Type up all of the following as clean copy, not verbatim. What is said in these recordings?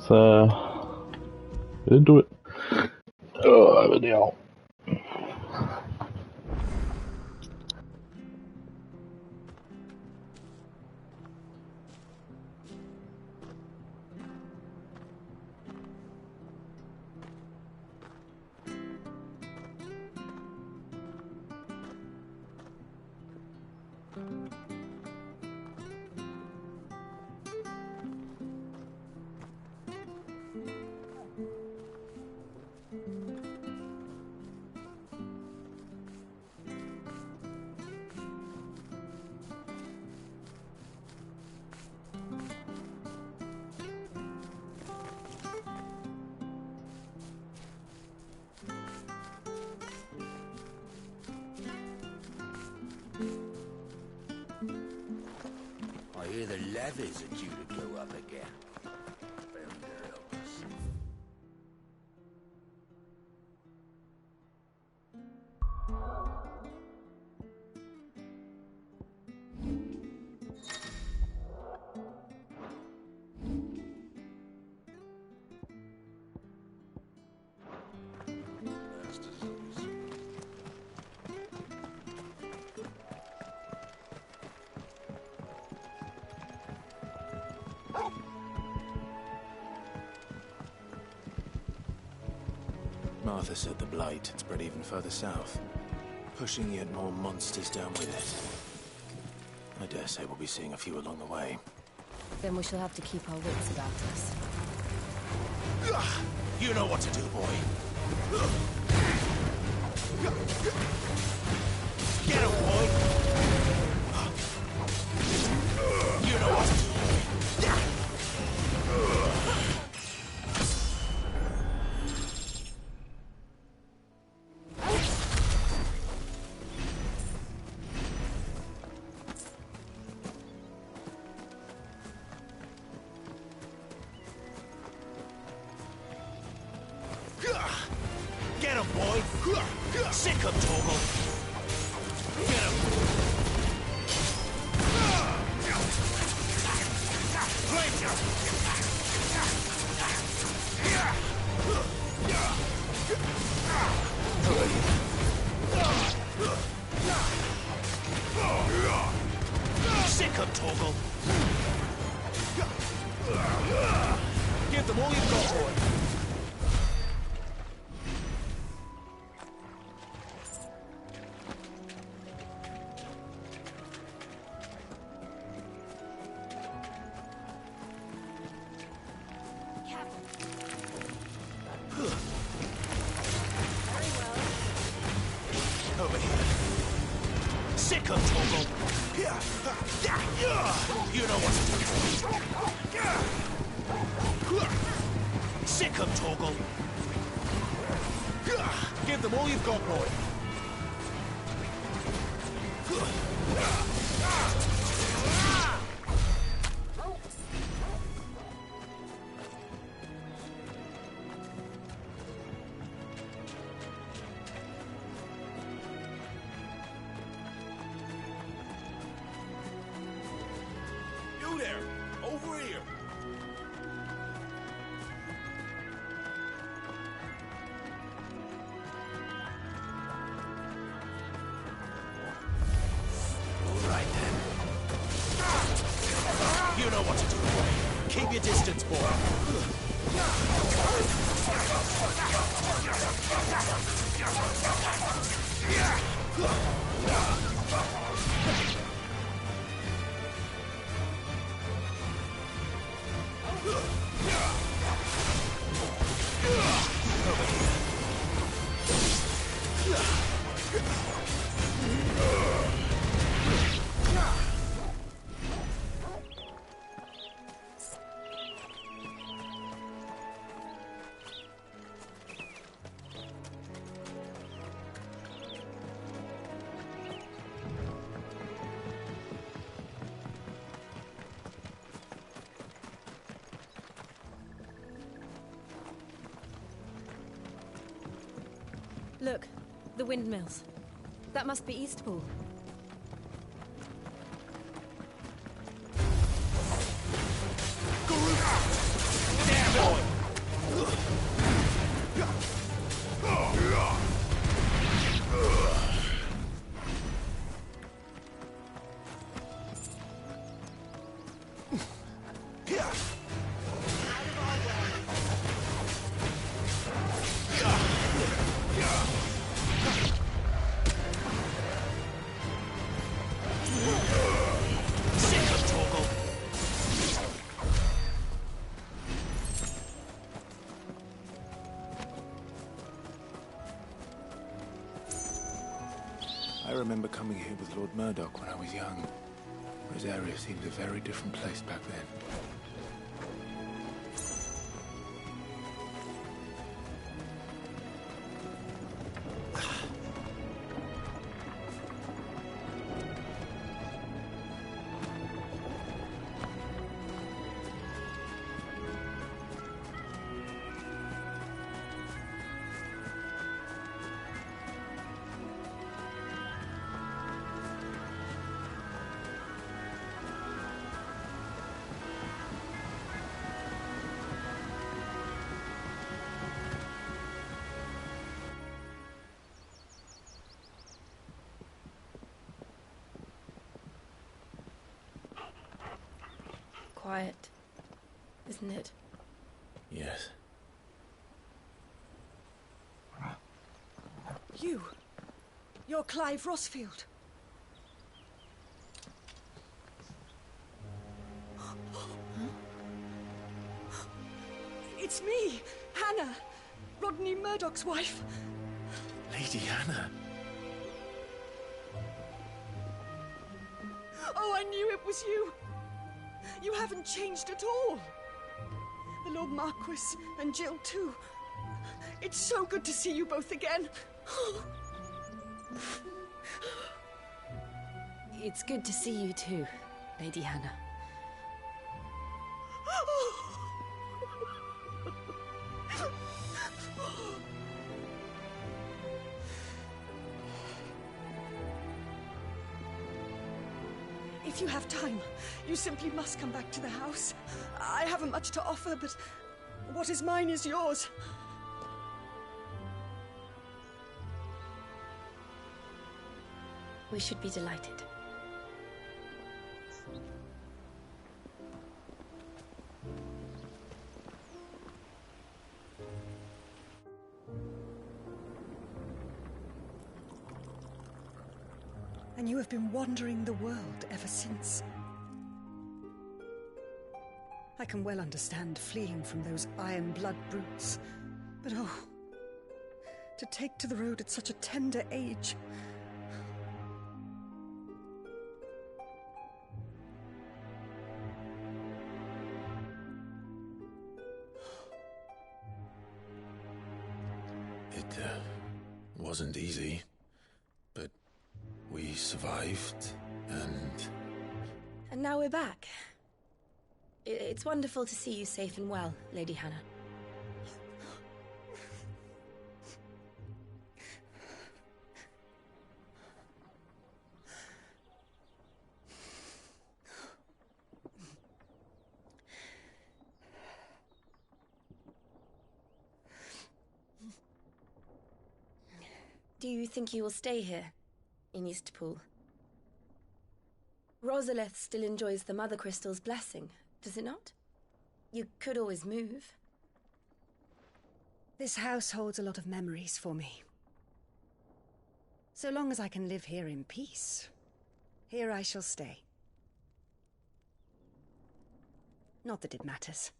Get into it. Oh, I have a deal. I hear the levies are due to go up again. Martha said the Blight had spread even further south, pushing yet more monsters down with it. I dare say we'll be seeing a few along the way. Then we shall have to keep our wits about us. You know what to do, boy. Get him, boy! You know what to do, boy. Get him, boy! Sick him, Torgal! Get him! Sick him, Torgal! Give them all you've got, boy! Over here. Sick of Torgal. You know what to do. Sick of Torgal. Give them all you've got, boy. Over here! All right, then. You know what to do, boy. Keep your distance, boy. Look, the windmills. That must be Eastpool. Damn, boy! remember coming here with Lord Murdoch when I was young. Rosaria seemed a very different place back then. Quiet, isn't it? Yes. You're Clive Rosfield. It's me, Hannah, Rodney Murdoch's wife. Lady Hannah. Oh, I knew it was you. You haven't changed at all. The Lord Marquis and Jill too. It's so good to see you both again. It's good to see you too, Lady Hannah. If you have time, you simply must come back to the house. I haven't much to offer, but what is mine is yours. We should be delighted. And you have been wandering the world ever since. I can well understand fleeing from those iron blood brutes, but oh, to take to the road at such a tender age. It wasn't easy, but we survived, and now we're back. It's wonderful to see you safe and well, Lady Hannah. Do you think you will stay here, in Eastpool? Rosalith still enjoys the Mother Crystal's blessing, does it not? You could always move. This house holds a lot of memories for me. So long as I can live here in peace, here I shall stay. Not that it matters.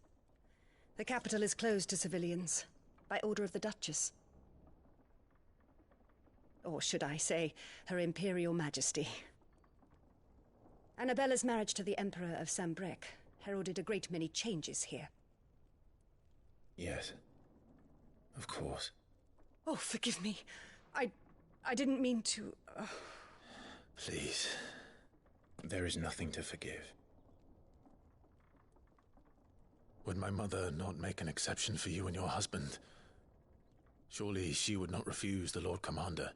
The capital is closed to civilians, by order of the Duchess. Or should I say, Her Imperial Majesty. Annabella's marriage to the Emperor of Sambrec heralded a great many changes here. yes, of course. Oh, forgive me. I didn't mean to... Please, there is nothing to forgive. Would my mother not make an exception for you and your husband? Surely she would not refuse the Lord Commander.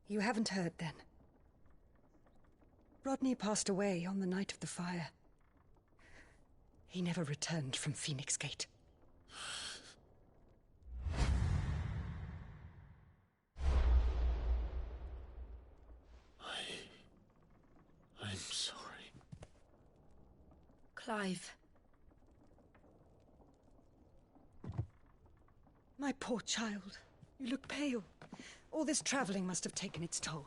You haven't heard, then. Rodney passed away on the night of the fire. He never returned from Phoenix Gate. I'm sorry. Clive. My poor child. You look pale. All this traveling must have taken its toll.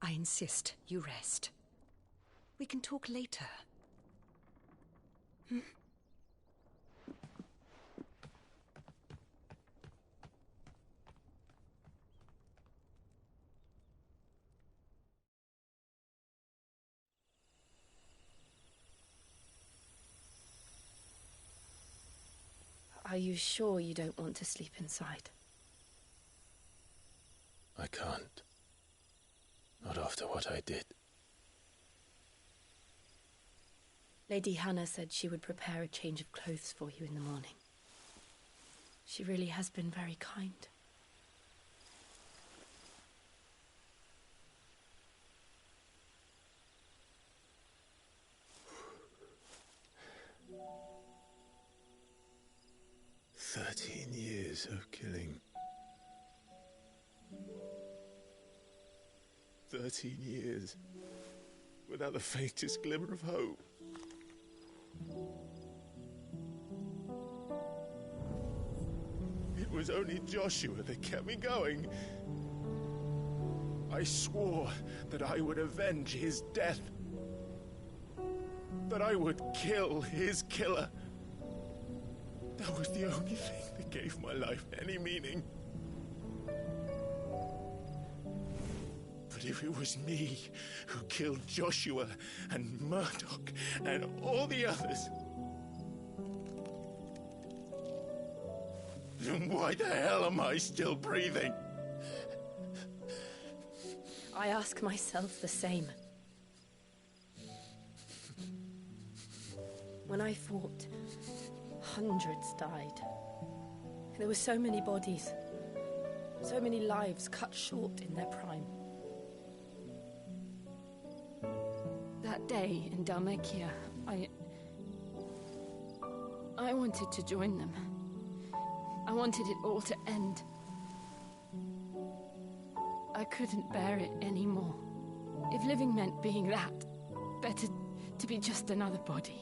I insist you rest. We can talk later. Are you sure you don't want to sleep inside? I can't. Not after what I did. Lady Hannah said she would prepare a change of clothes for you in the morning. She really has been very kind. Years of killing. 13 years without the faintest glimmer of hope. It was only Joshua that kept me going. I swore that I would avenge his death. That I would kill his killer. That was the only thing that gave my life any meaning. But if it was me who killed Joshua and Murdoch and all the others, then why the hell am I still breathing? I ask myself the same. When I fought, hundreds died. There were so many bodies, so many lives cut short in their prime. That day in Dhalmekia, I wanted to join them. I wanted it all to end. I couldn't bear it anymore. If living meant being that, better to be just another body.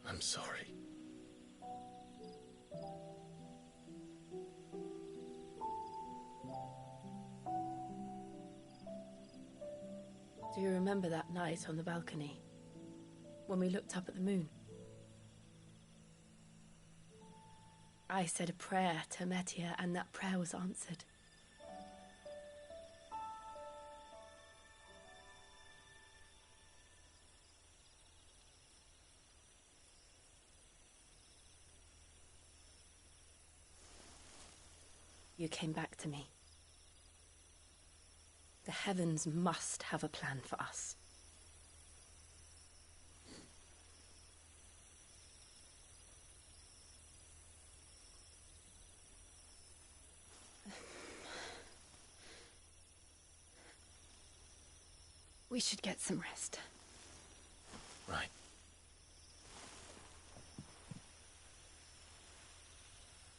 I'm sorry. Do you remember that night on the balcony, when we looked up at the moon? I said a prayer to Metia, and that prayer was answered. You came back to me. The heavens must have a plan for us. We should get some rest. Right.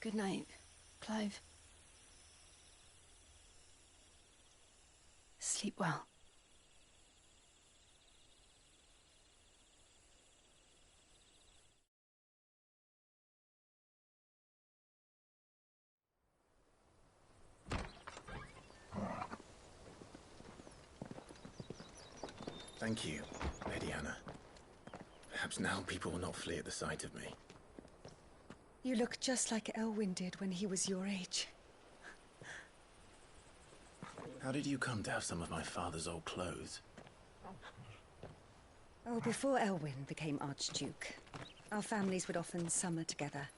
Good night, Clive. Sleep well. Thank you, Lady Hannah. Perhaps now people will not flee at the sight of me. You look just like Elwyn did when he was your age. How did you come to have some of my father's old clothes? Oh, before Elwyn became Archduke, our families would often summer together.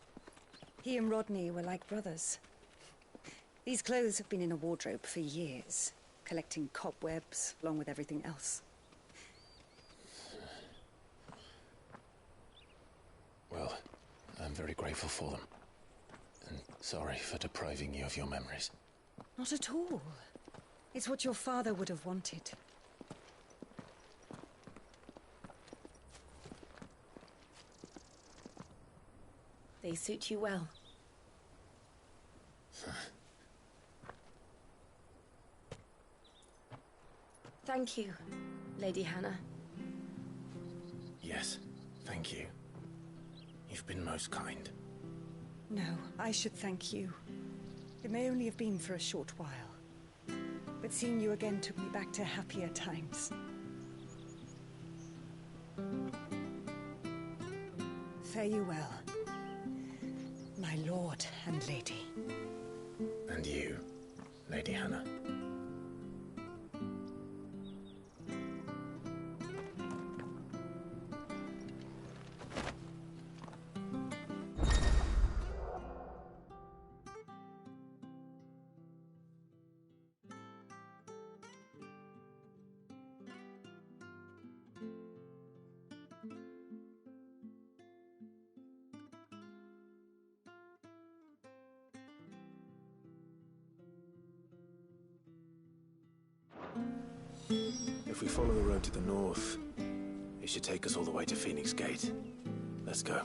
He and Rodney were like brothers. These clothes have been in a wardrobe for years, collecting cobwebs along with everything else. Well, I'm very grateful for them. And sorry for depriving you of your memories. Not at all. It's what your father would have wanted. They suit you well. Thank you, Lady Hannah. Yes, thank you. You've been most kind. No, I should thank you. It may only have been for a short while, but seeing you again took me back to happier times. Fare you well, my lord and lady. And you, Lady Hannah. If we follow the road to the north, it should take us all the way to Phoenix Gate. Let's go.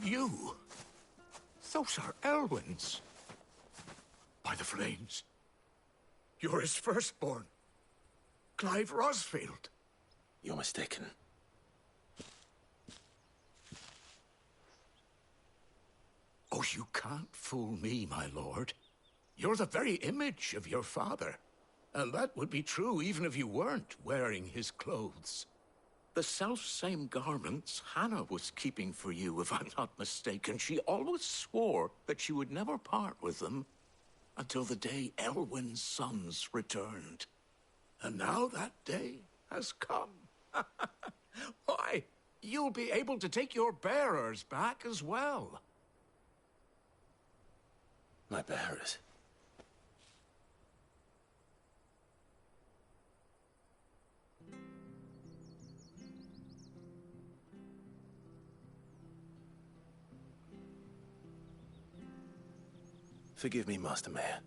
You? Those are Elwyn's. By the flames. You're his firstborn. Clive Rosfield. You're mistaken. Oh, you can't fool me, my lord. You're the very image of your father. And that would be true even if you weren't wearing his clothes. The self-same garments Hannah was keeping for you, if I'm not mistaken. She always swore that she would never part with them until the day Elwyn's sons returned. And now that day has come. Why, you'll be able to take your bearers back as well. My bearers? Forgive me, Master Mayor.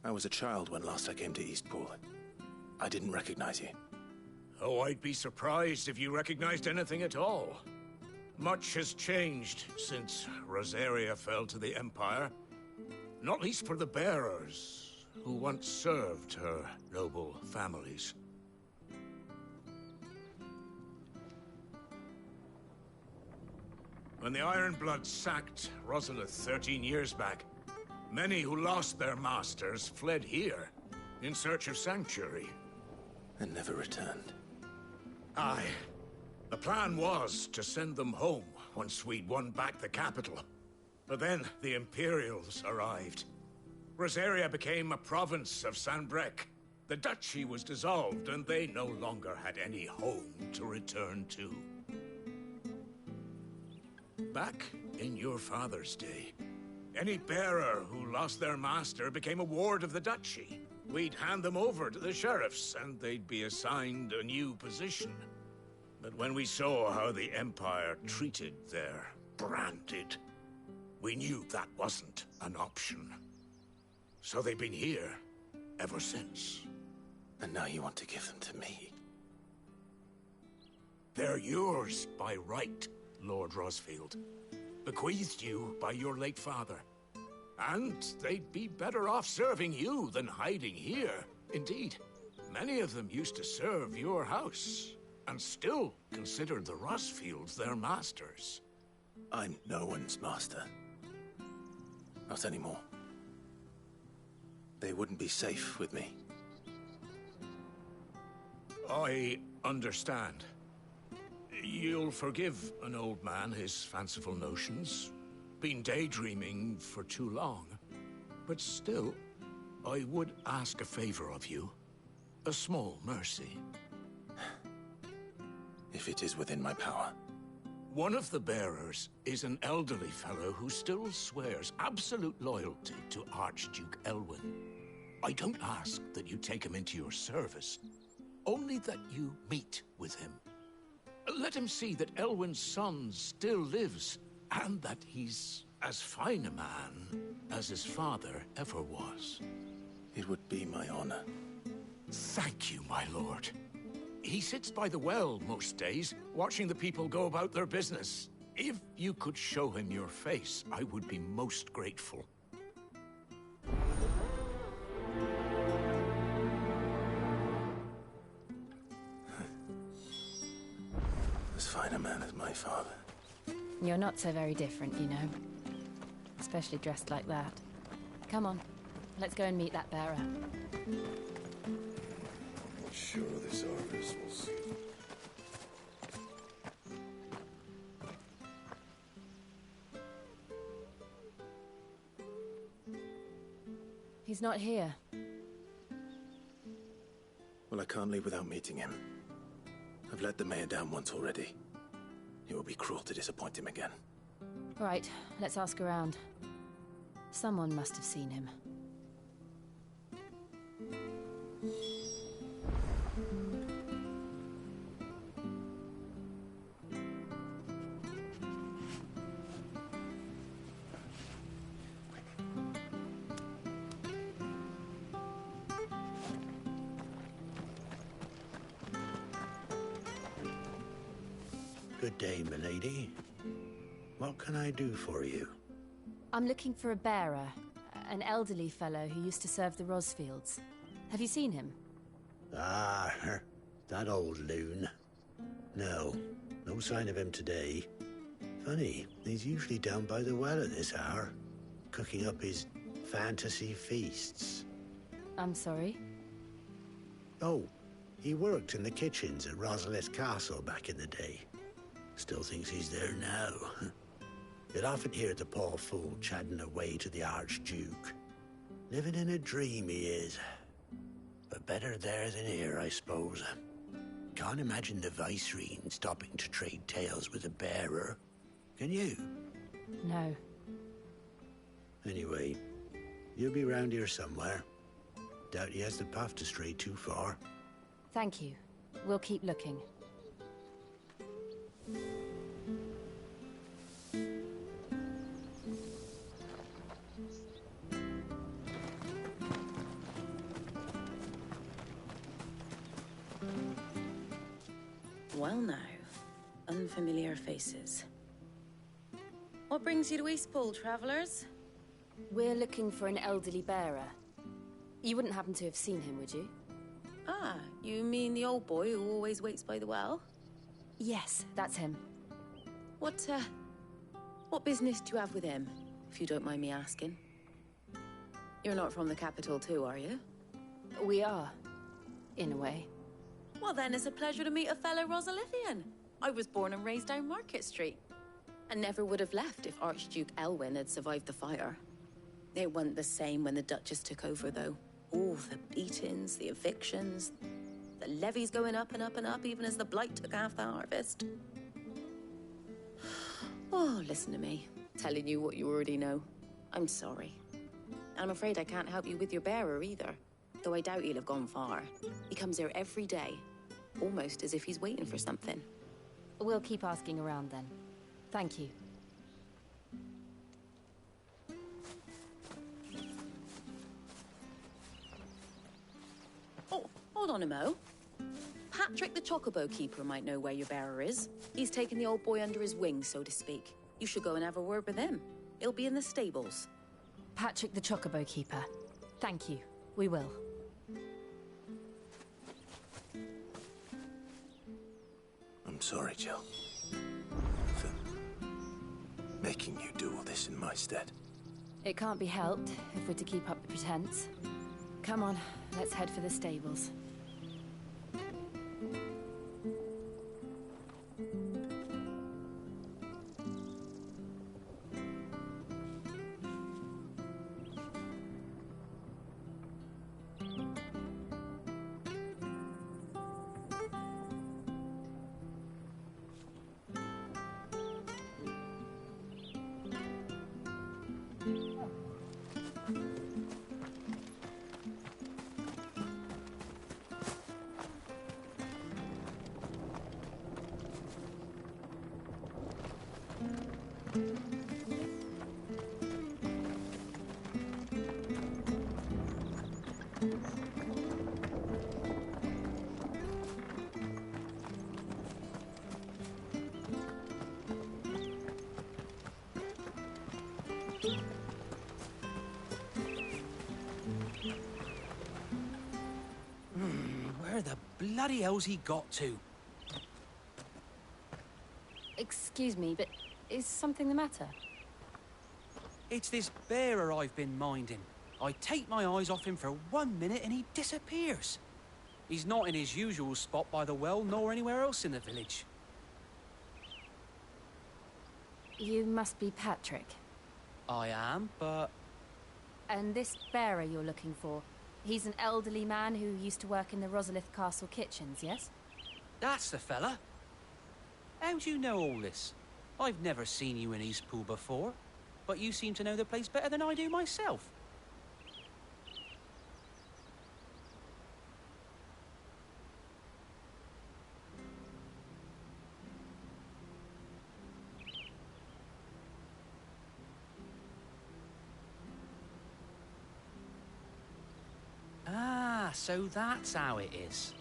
I was a child when last I came to Eastpool. I didn't recognize you. Oh, I'd be surprised if you recognized anything at all. Much has changed since Rosaria fell to the Empire. Not least for the bearers, who once served her noble families. When the Ironbloods sacked Rosalith 13 years back, many who lost their masters fled here, in search of sanctuary. And never returned. Aye. The plan was to send them home once we'd won back the capital. But then the Imperials arrived. Rosaria became a province of Sanbreque. The duchy was dissolved, and they no longer had any home to return to. Back in your father's day, any bearer who lost their master became a ward of the duchy. We'd hand them over to the sheriffs, and they'd be assigned a new position. But when we saw how the Empire treated their branded, we knew that wasn't an option. So they've been here ever since. And now you want to give them to me? They're yours by right, Lord Rosfield. Bequeathed you by your late father. And they'd be better off serving you than hiding here. Indeed, many of them used to serve your house, and still considered the Rosfields their masters. I'm no one's master. Not anymore. They wouldn't be safe with me. I understand. You'll forgive an old man his fanciful notions. Been daydreaming for too long. But still, I would ask a favor of you. A small mercy. If it is within my power. One of the bearers is an elderly fellow who still swears absolute loyalty to Archduke Elwyn. I don't ask that you take him into your service, only that you meet with him. Let him see that Elwyn's son still lives, and that he's as fine a man as his father ever was. It would be my honor. Thank you, my lord. He sits by the well most days, watching the people go about their business. If you could show him your face, I would be most grateful. As fine a man as my father. You're not so very different, you know. Especially dressed like that. Come on, let's go and meet that bearer. Sure, this Arvis will see. He's not here. Well, I can't leave without meeting him. I've let the mayor down once already. It would be cruel to disappoint him again. Right, let's ask around. Someone must have seen him. Good day, milady. What can I do for you? I'm looking for a bearer, an elderly fellow who used to serve the Rosfields. Have you seen him? Ah, that old loon. No, no sign of him today. Funny, he's usually down by the well at this hour, cooking up his fantasy feasts. I'm sorry? Oh, he worked in the kitchens at Rosalith Castle back in the day. Still thinks he's there now. You'll often hear the poor fool chatting away to the Archduke. Living in a dream he is. But better there than here, I suppose. Can't imagine the Vicereine stopping to trade tales with a bearer. Can you? No. Anyway, you'll be round here somewhere. Doubt he has the path to stray too far. Thank you. We'll keep looking. Well now, unfamiliar faces. What brings you to Eastpool, travellers? We're looking for an elderly bearer. You wouldn't happen to have seen him, would you? Ah, you mean the old boy who always waits by the well? Yes, that's him. What business do you have with him, if you don't mind me asking? You're not from the capital too, are you? We are, in a way. Well then, it's a pleasure to meet a fellow Rosalithian. I was born and raised down Market Street. And never would have left if Archduke Elwyn had survived the fire. It wasn't the same when the Duchess took over, though. All the beatings, the evictions, the levies going up and up and up, even as the blight took half the harvest. Oh, listen to me, telling you what you already know. I'm sorry. I'm afraid I can't help you with your bearer either, though I doubt he'll have gone far. He comes here every day, almost as if he's waiting for something. We'll keep asking around then. Thank you. Oh, hold on a mo. Patrick the Chocobo Keeper might know where your bearer is. He's taken the old boy under his wing, so to speak. You should go and have a word with him. He'll be in the stables. Patrick the Chocobo Keeper. Thank you. We will. I'm sorry, Jill. For making you do all this in my stead. It can't be helped if we're to keep up the pretense. Come on, let's head for the stables. Where the bloody hell's he got to? Excuse me, but is something the matter? It's this bearer I've been minding. I take my eyes off him for 1 minute and he disappears. He's not in his usual spot by the well, nor anywhere else in the village. You must be Patrick. I am, but... And this bearer you're looking for, he's an elderly man who used to work in the Rosalith Castle kitchens, yes? That's the fella. How do you know all this? I've never seen you in Eastpool before, but you seem to know the place better than I do myself. Ah, so that's how it is.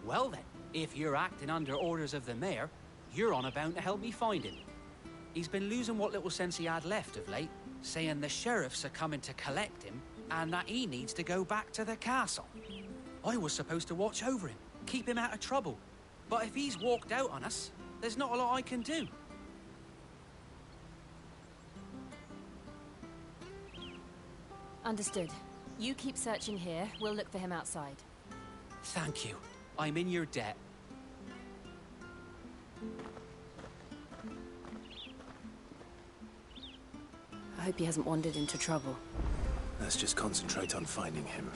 Well then, if you're acting under orders of the mayor, you're on about to help me find him. He's been losing what little sense he had left of late, saying the sheriffs are coming to collect him and that he needs to go back to the castle. I was supposed to watch over him, keep him out of trouble. But if he's walked out on us, there's not a lot I can do. Understood. You keep searching here, we'll look for him outside. Thank you. I'm in your debt. I hope he hasn't wandered into trouble. Let's just concentrate on finding him.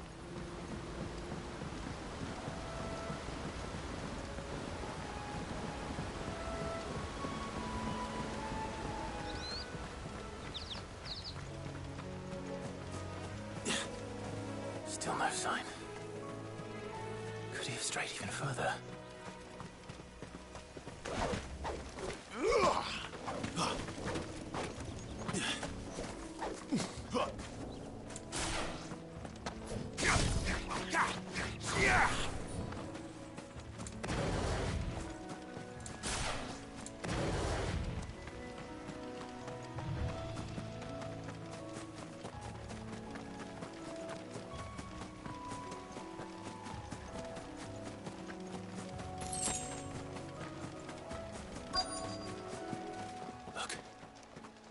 Still no sign. Could he have strayed even further?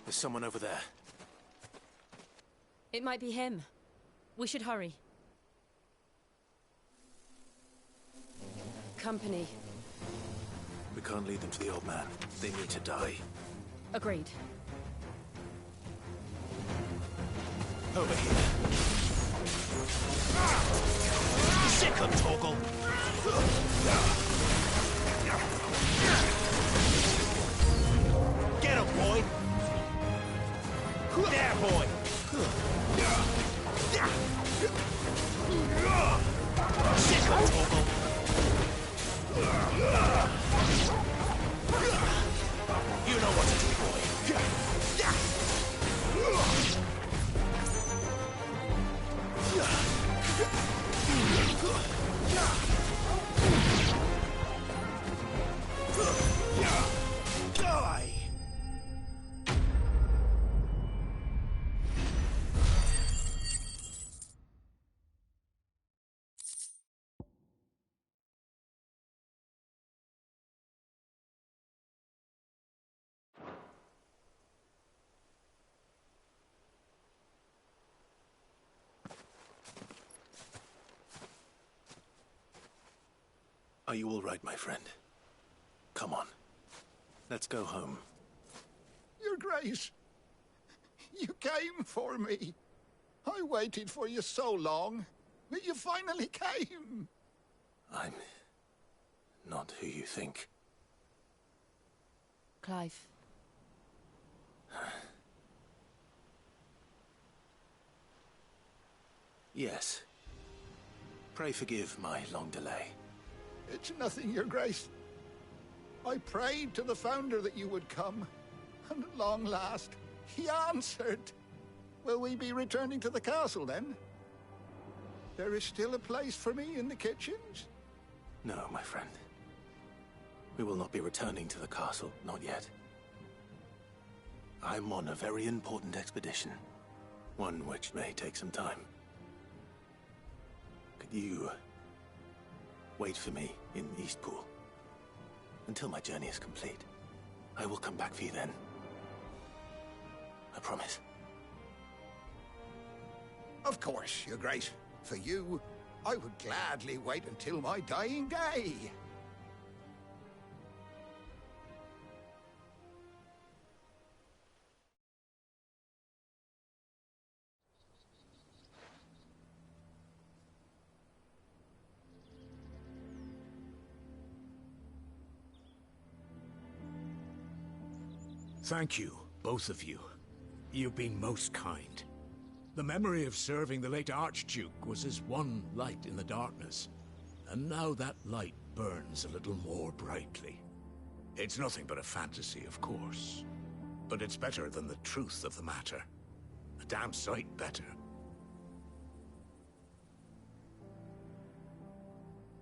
There's someone over there. It might be him. We should hurry. Company. We can't lead them to the old man. They need to die. Agreed. Over here. Sick of Torgal! Get him, boy! There, boy! Sick of Torgal! You know what to do, boy. Die! Are you all right, my friend? Come on. Let's go home. Your Grace, you came for me. I waited for you so long, but you finally came. I'm not who you think. Clive. Yes. Pray forgive my long delay. It's nothing, Your Grace. I prayed to the Founder that you would come, And at long last, he answered. Will we be returning to the castle then? There is still a place for me in the kitchens? No, my friend. We will not be returning to the castle, not yet. I'm on a very important expedition. One which may take some time. Could you wait for me in Eastpool until my journey is complete? I will come back for you then. I promise. Of course, Your Grace. For you, I would gladly wait until my dying day. Thank you, both of you. You've been most kind. The memory of serving the late Archduke was as one light in the darkness, and now that light burns a little more brightly. It's nothing but a fantasy, of course, but it's better than the truth of the matter. A damn sight better.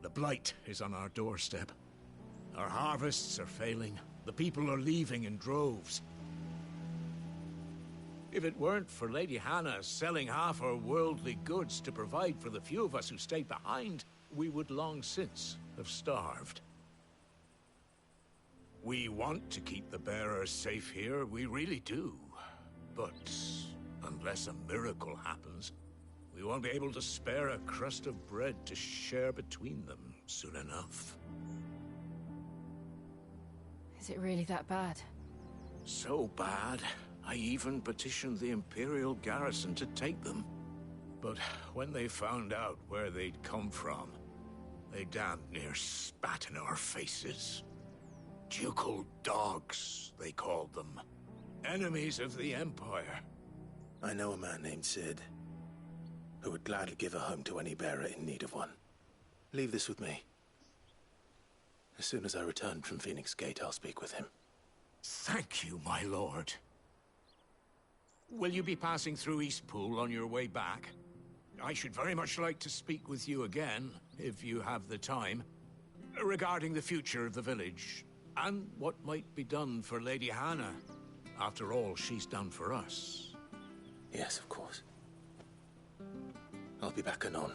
The Blight is on our doorstep. Our harvests are failing. The people are leaving in droves. If it weren't for Lady Hannah selling half our worldly goods to provide for the few of us who stayed behind, we would long since have starved. We want to keep the bearers safe here, we really do. But unless a miracle happens, we won't be able to spare a crust of bread to share between them soon enough. Is it really that bad? So bad, I even petitioned the Imperial garrison to take them. But when they found out where they'd come from, they damn near spat in our faces. Ducal dogs, they called them. Enemies of the Empire. I know a man named Cid, who would gladly give a home to any bearer in need of one. Leave this with me. As soon as I return from Phoenix Gate, I'll speak with him. Thank you, my lord. Will you be passing through Eastpool on your way back? I should very much like to speak with you again, if you have the time, regarding the future of the village, and what might be done for Lady Hannah. After all, she's done for us. Yes, of course. I'll be back anon.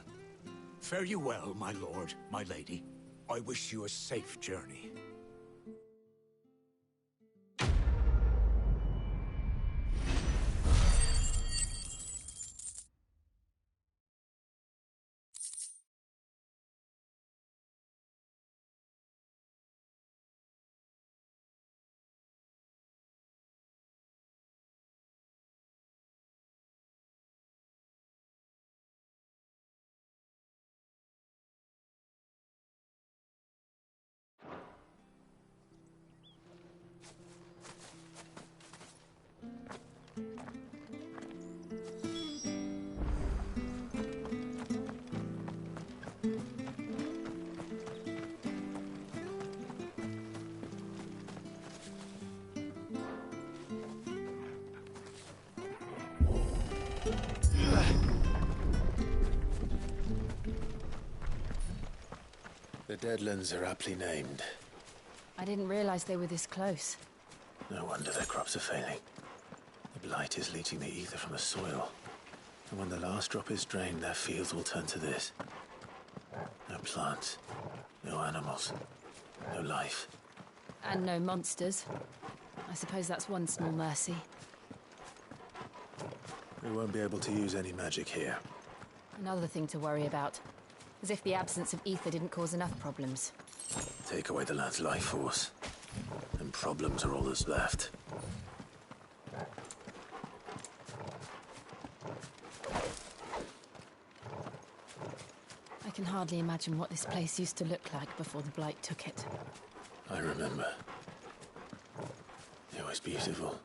Fare you well, my lord, my lady. I wish you a safe journey. The Deadlands are aptly named. I didn't realize they were this close. No wonder their crops are failing. The Blight is leaching the ether from the soil. And when the last drop is drained, their fields will turn to this. No plants, no animals, no life. And no monsters. I suppose that's one small mercy. We won't be able to use any magic here. Another thing to worry about. As if the absence of ether didn't cause enough problems. Take away the lad's life force, and problems are all that's left. I can hardly imagine what this place used to look like before the Blight took it. I remember. It was beautiful.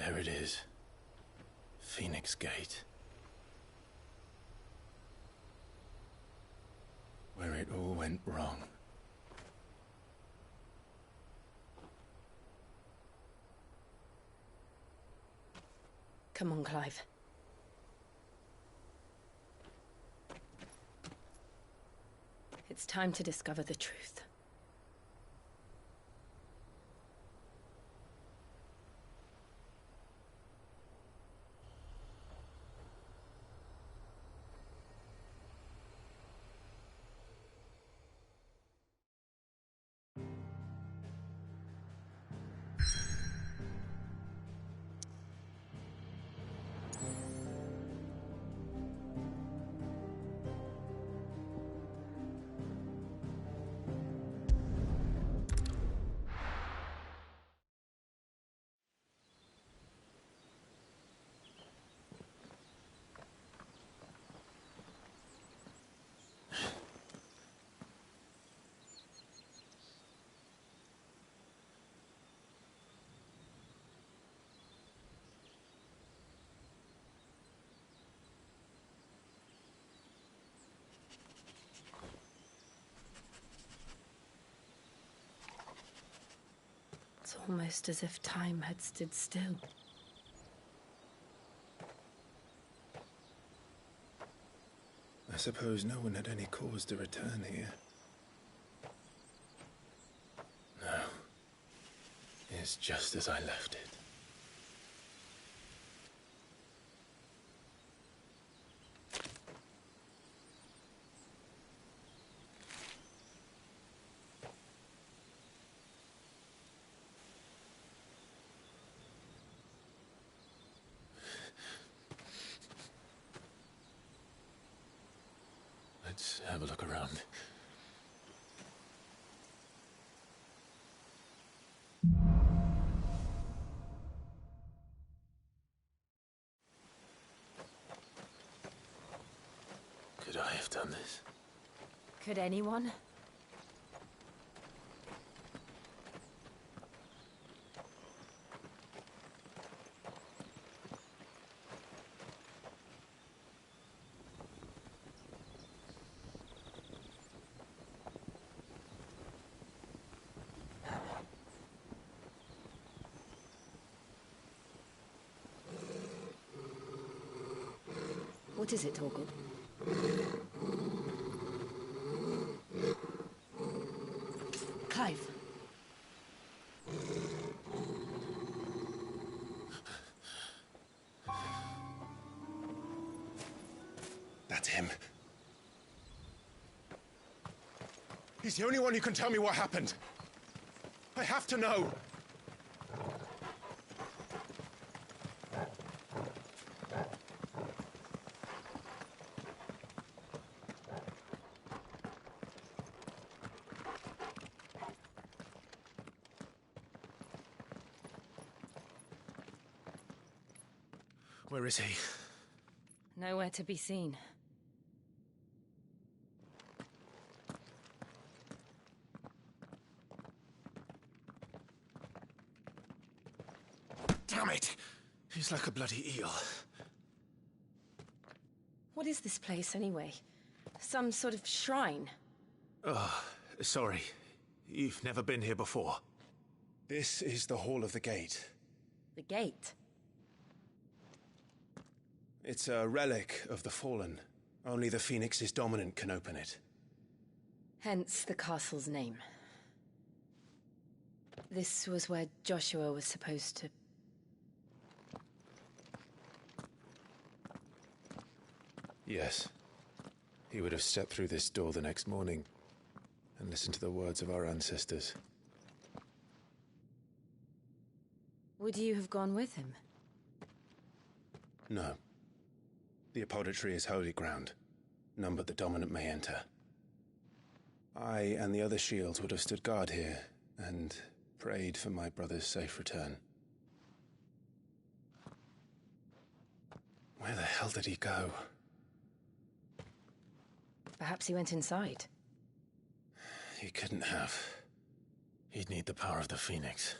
There it is. Phoenix Gate. Where it all went wrong. Come on, Clive. It's time to discover the truth. It's almost as if time had stood still. I suppose no one had any cause to return here. No. It's just as I left it. Let's have a look around. Could I have done this? Could anyone? What is it, Torgal? Clive. That's him. He's the only one who can tell me what happened. I have to know. Where is he? Nowhere to be seen. Damn it! He's like a bloody eel. What is this place, anyway? Some sort of shrine? Oh, sorry. You've never been here before. This is the Hall of the Gate. The gate? It's a relic of the Fallen. Only the Phoenix's dominant can open it. Hence the castle's name. This was where Joshua was supposed to... Yes. He would have stepped through this door the next morning and listened to the words of our ancestors. Would you have gone with him? No. The apodatory is holy ground. None but the dominant may enter. I and the other shields would have stood guard here and prayed for my brother's safe return. Where the hell did he go? Perhaps he went inside. He couldn't have. He'd need the power of the Phoenix.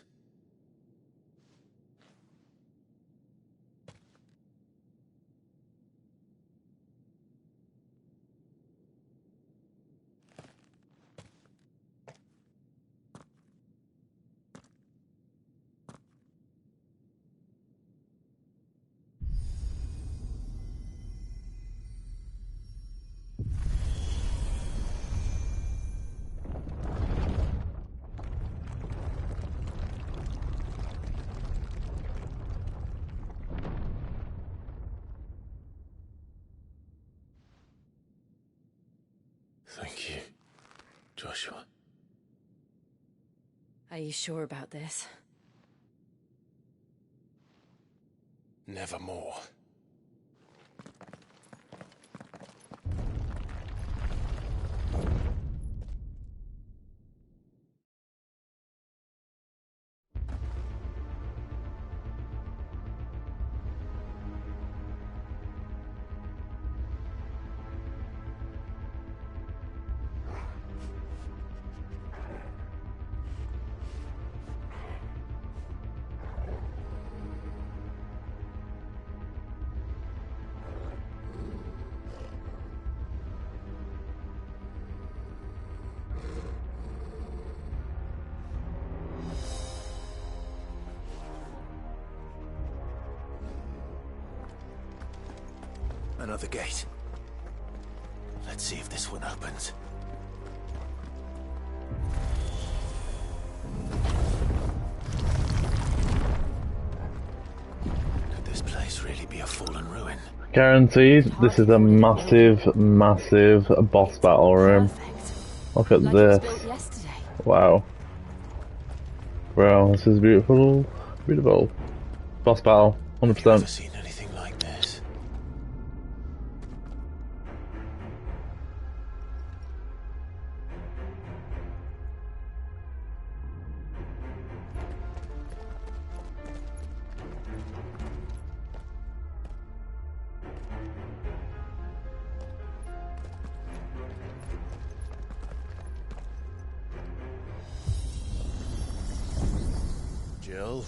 Thank you, Joshua. Are you sure about this? Nevermore. Another gate. Let's see if this one opens. Could this place really be a fallen ruin? Guaranteed, this is a massive, massive boss battle room. Look at this. Wow. Bro, this is beautiful. Beautiful. Boss battle, 100%. Never seen anything like this. Jill?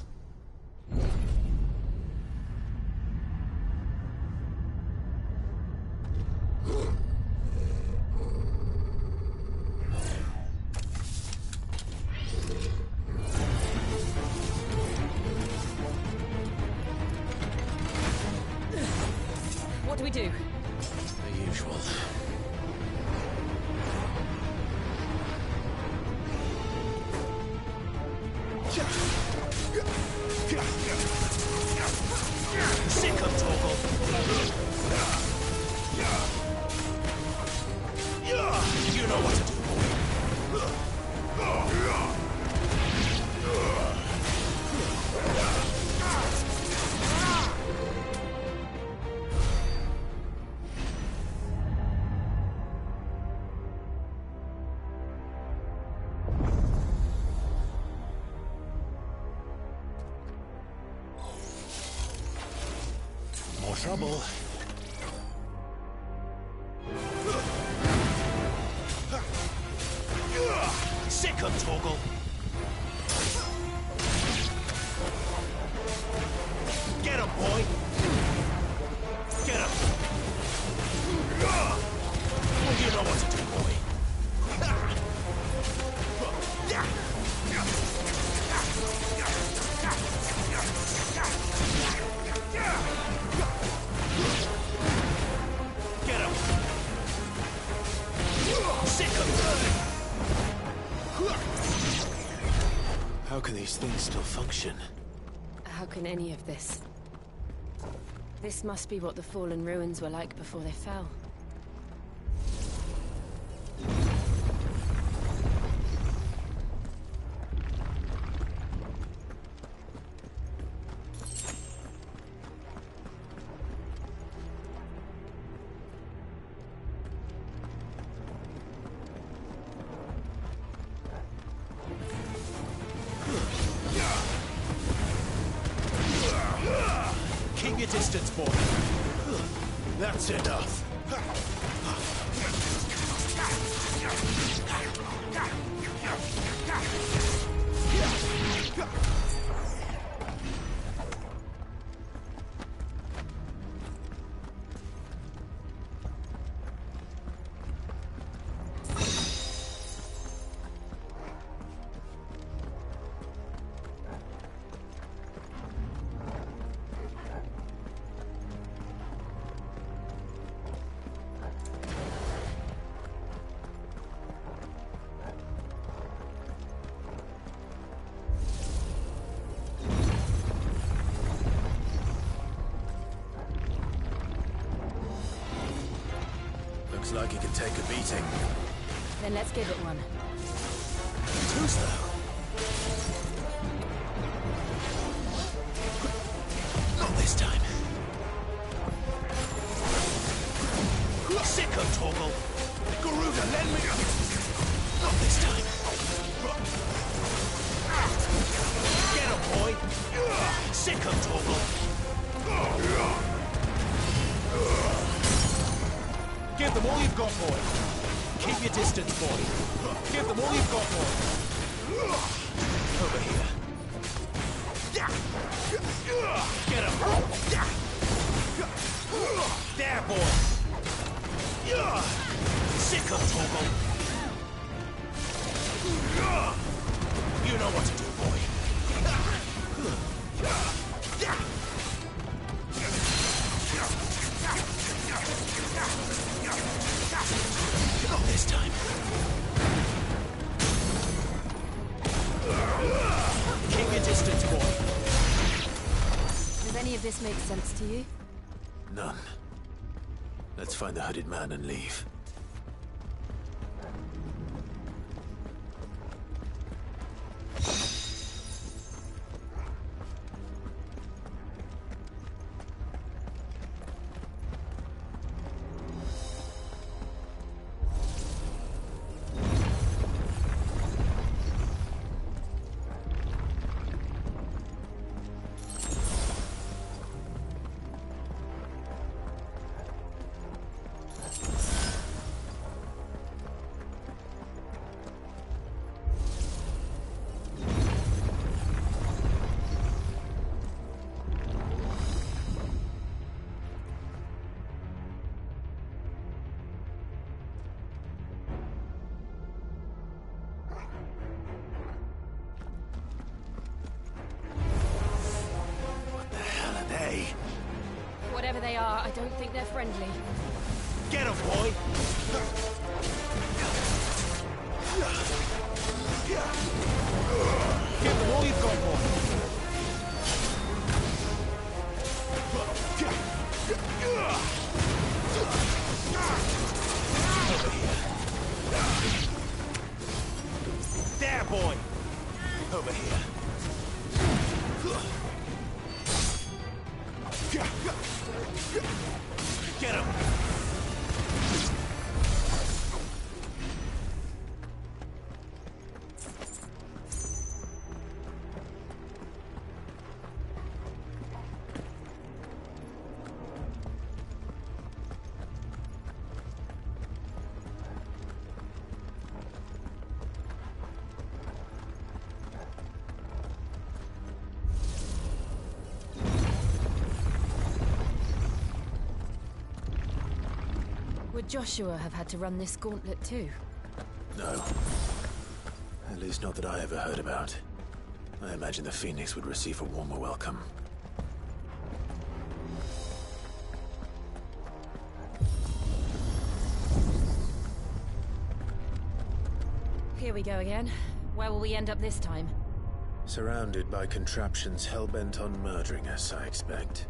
What do we do? The usual. Sick of Torgal. You know what to do, More trouble. Sick of Torgal. Get him, boy. Get him. You know what to do, boy. Get him. Sick of. How can these things still function? How can any of this? This must be what the fallen ruins were like before they fell. Keep your distance, boy. That's enough. Looks like he can take a beating. Then let's give it one. Too slow. Not this time. Sicko, Torgal. Garuda, lend me... Not this time. Get him, boy. Sicko, Torgal. Give them all you've got, boy. Keep your distance, boy. Give them all you've got, boy. Over here. Get him. There, boy. Sick of Torgal. You know what to do, boy. Not this time. Keep your distance, boy. Does any of this make sense to you? None. Let's find the hooded man and leave. Whatever they are, I don't think they're friendly. Get him, boy! Give them all you've got, boy! Over here. There, boy! Over here. Get him! Would Joshua have had to run this gauntlet too? No. At least not that I ever heard about. I imagine the Phoenix would receive a warmer welcome. Here we go again. Where will we end up this time? Surrounded by contraptions hell-bent on murdering us, I expect.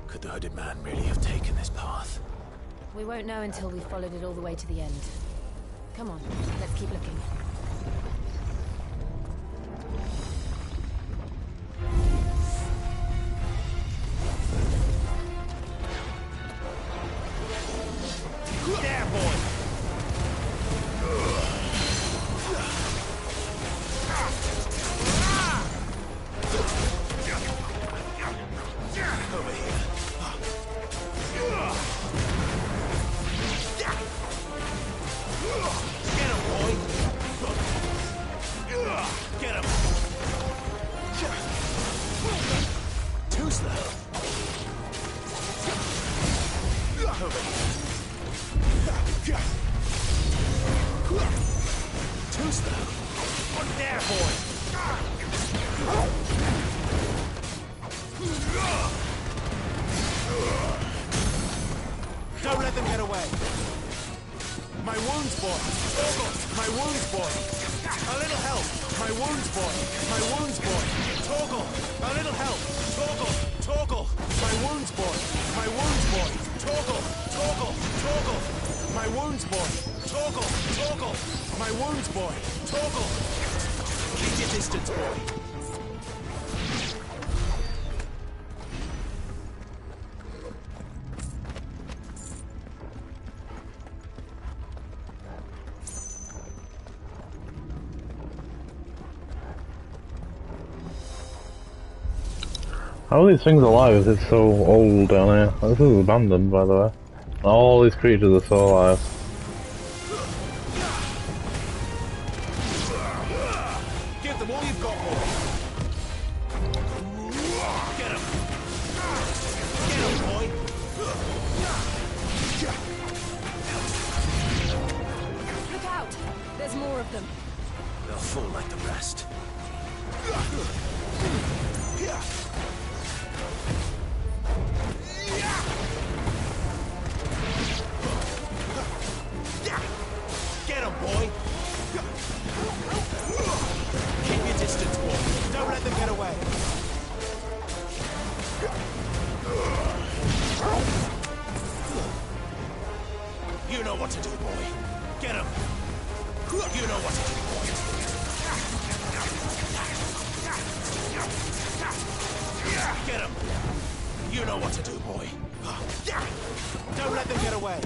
Could the hooded man really have taken this path? We won't know until we've followed it all the way to the end. Come on, let's keep looking. There, boy! Over here. Get him, boy! Get him! Too slow. Over here. Too slow. There, boy! Don't let them get away. My wounds, boy. My wounds, boy. A little help. My wounds, boy. My wounds, boy. Torgal. A little help. Torgal. Torgal. My wounds, boy. My wounds, boy. Torgal. Torgal. Torgal. My My wounds, boy! Torgal! Torgal! My wounds, boy! Torgal! Keep your distance, boy! How are these things alive if it's so old down here? This is abandoned, by the way. All these creatures are still alive. Give them all you've got, boy! Get him! Get him, boy! Look out! There's more of them. They'll fall like the rest. Get him, boy! Keep your distance, boy. Don't let them get away. You know what to do, boy. Get him. You know what to do, boy. Get him. You know what to do, boy. Don't let them get away.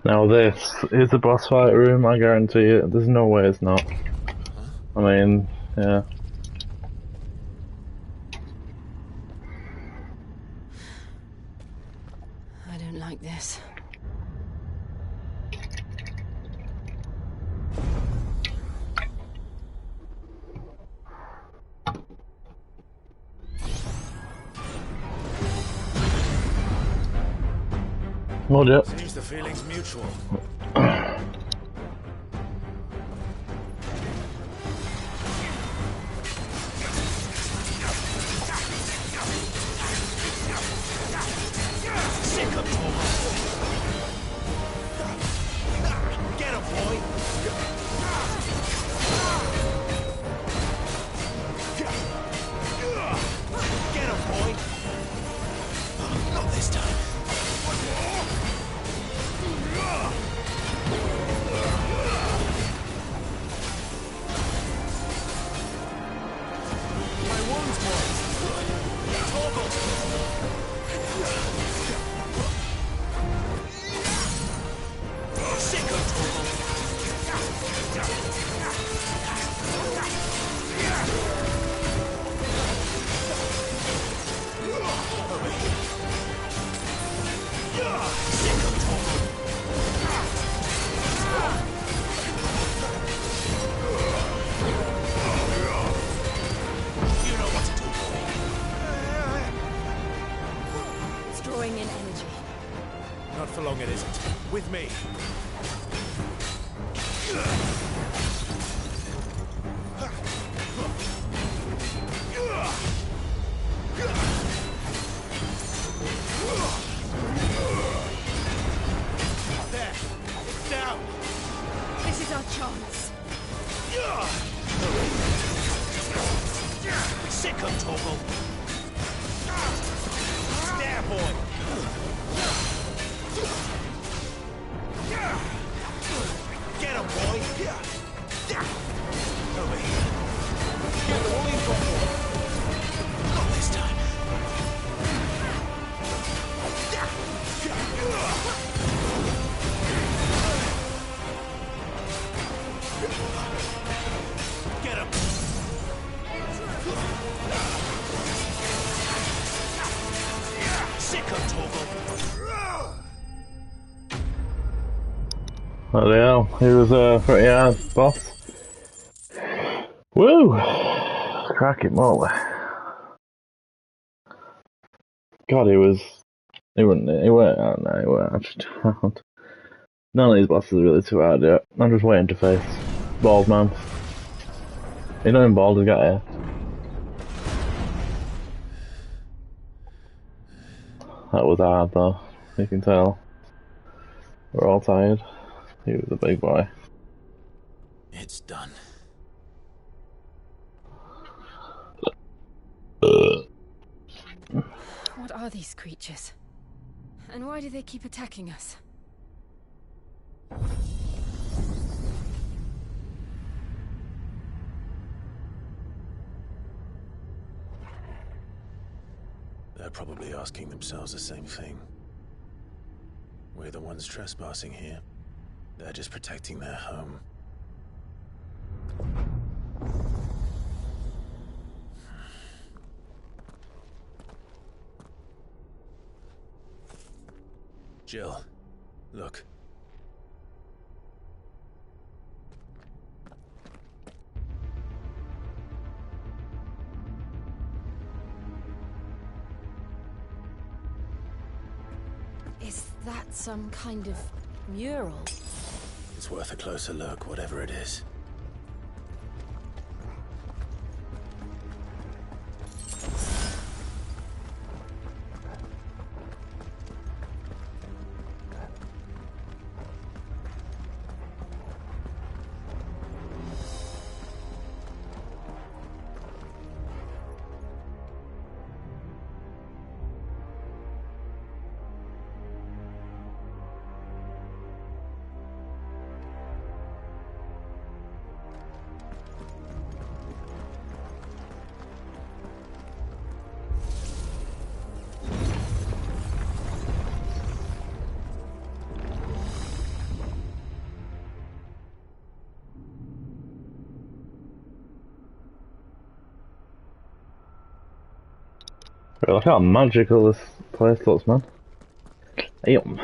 Now this is the boss fight room, I guarantee it. There's no way it's not. I mean, yeah. I don't like this. Well, yeah. Seems the feeling's mutual. Sick of Torgal. Get him, boy! Get him, boy! Not this time. My wounds, boy! Torgal! Sick of Torgal! Sick of Torgal! You know what to do, boy. It's drawing in energy. Not for long it isn't. With me. There. It's down. This is our chance. Sick of Torgal. There, boy. Get him, boy. Over here. Get the all you've got, boy. Not this time. Get him. Sick of Torgal. Oh yeah, he was pretty hard boss. Woo! Crack it, moly. God, he weren't, I don't know, he weren't actually too hard. None of these bosses are really too hard yet. I'm just waiting to face Bald Man. You know him, Bald, he got here. That was hard though, you can tell. We're all tired. He was a big boy. It's done. What are these creatures? And why do they keep attacking us? They're probably asking themselves the same thing. We're the ones trespassing here. They're just protecting their home. Jill, look. Is that some kind of mural? It's worth a closer look, whatever it is. Look how magical this place looks, man. Damn.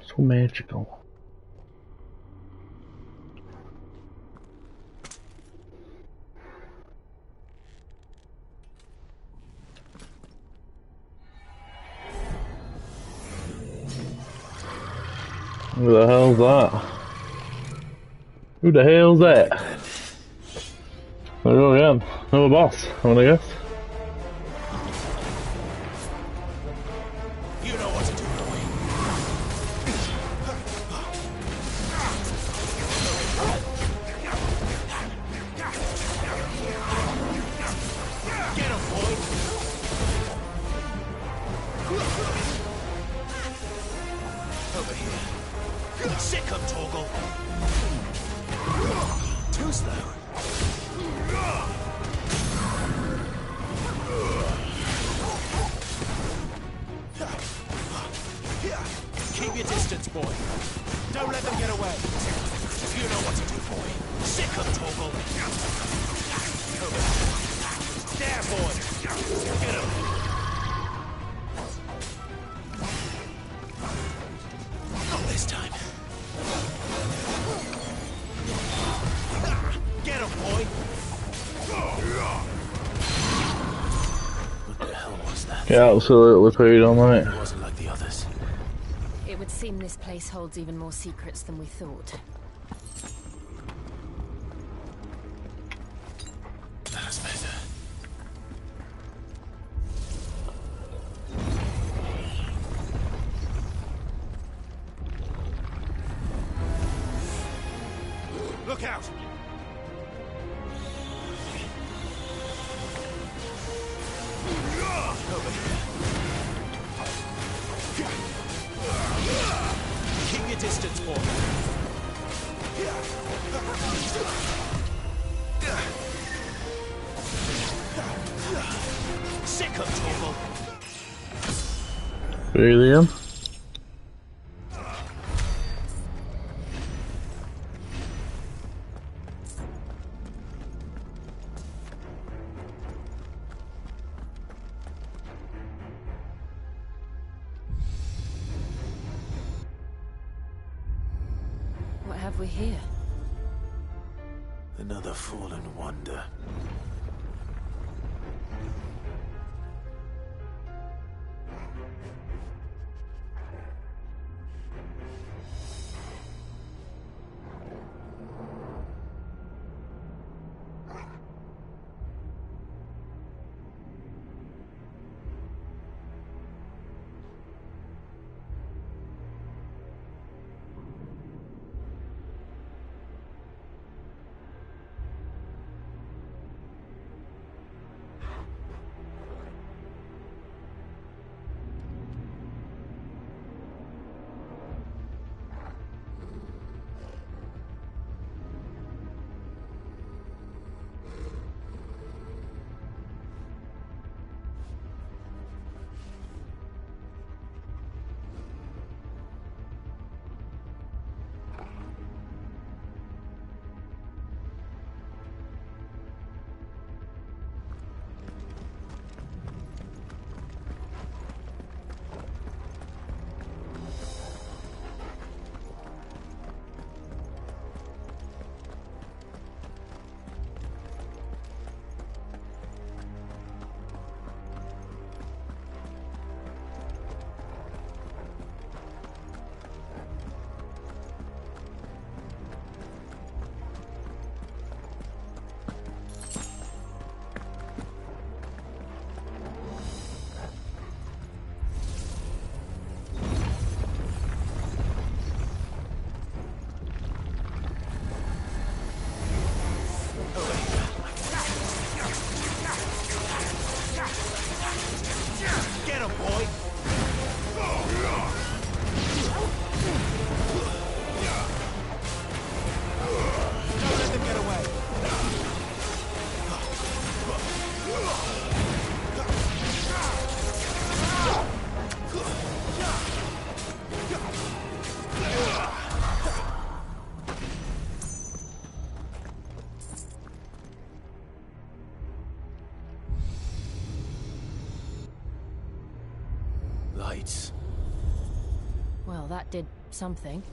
So magical. Who the hell's that? Who the hell's that? There we go again. Another boss, I guess. You know what to do, boy. Get him, boy. Over here. Sick him, Torgal. Too slow. Keep your distance, boy. Don't let them get away. You know what to do, boy. Sick of Torgal. Over there, boy. Get him. Not this time. Get him, boy. What the hell was that? Yeah, absolutely pretty on, mate. It wasn't like the others. It would seem this place holds even more secrets than we thought. That's better. Look out! Over here. Keep your distance, boy. Sick of Torgal. Really, Ian? What have we here? Another fallen wonder. gates. Well, that did something.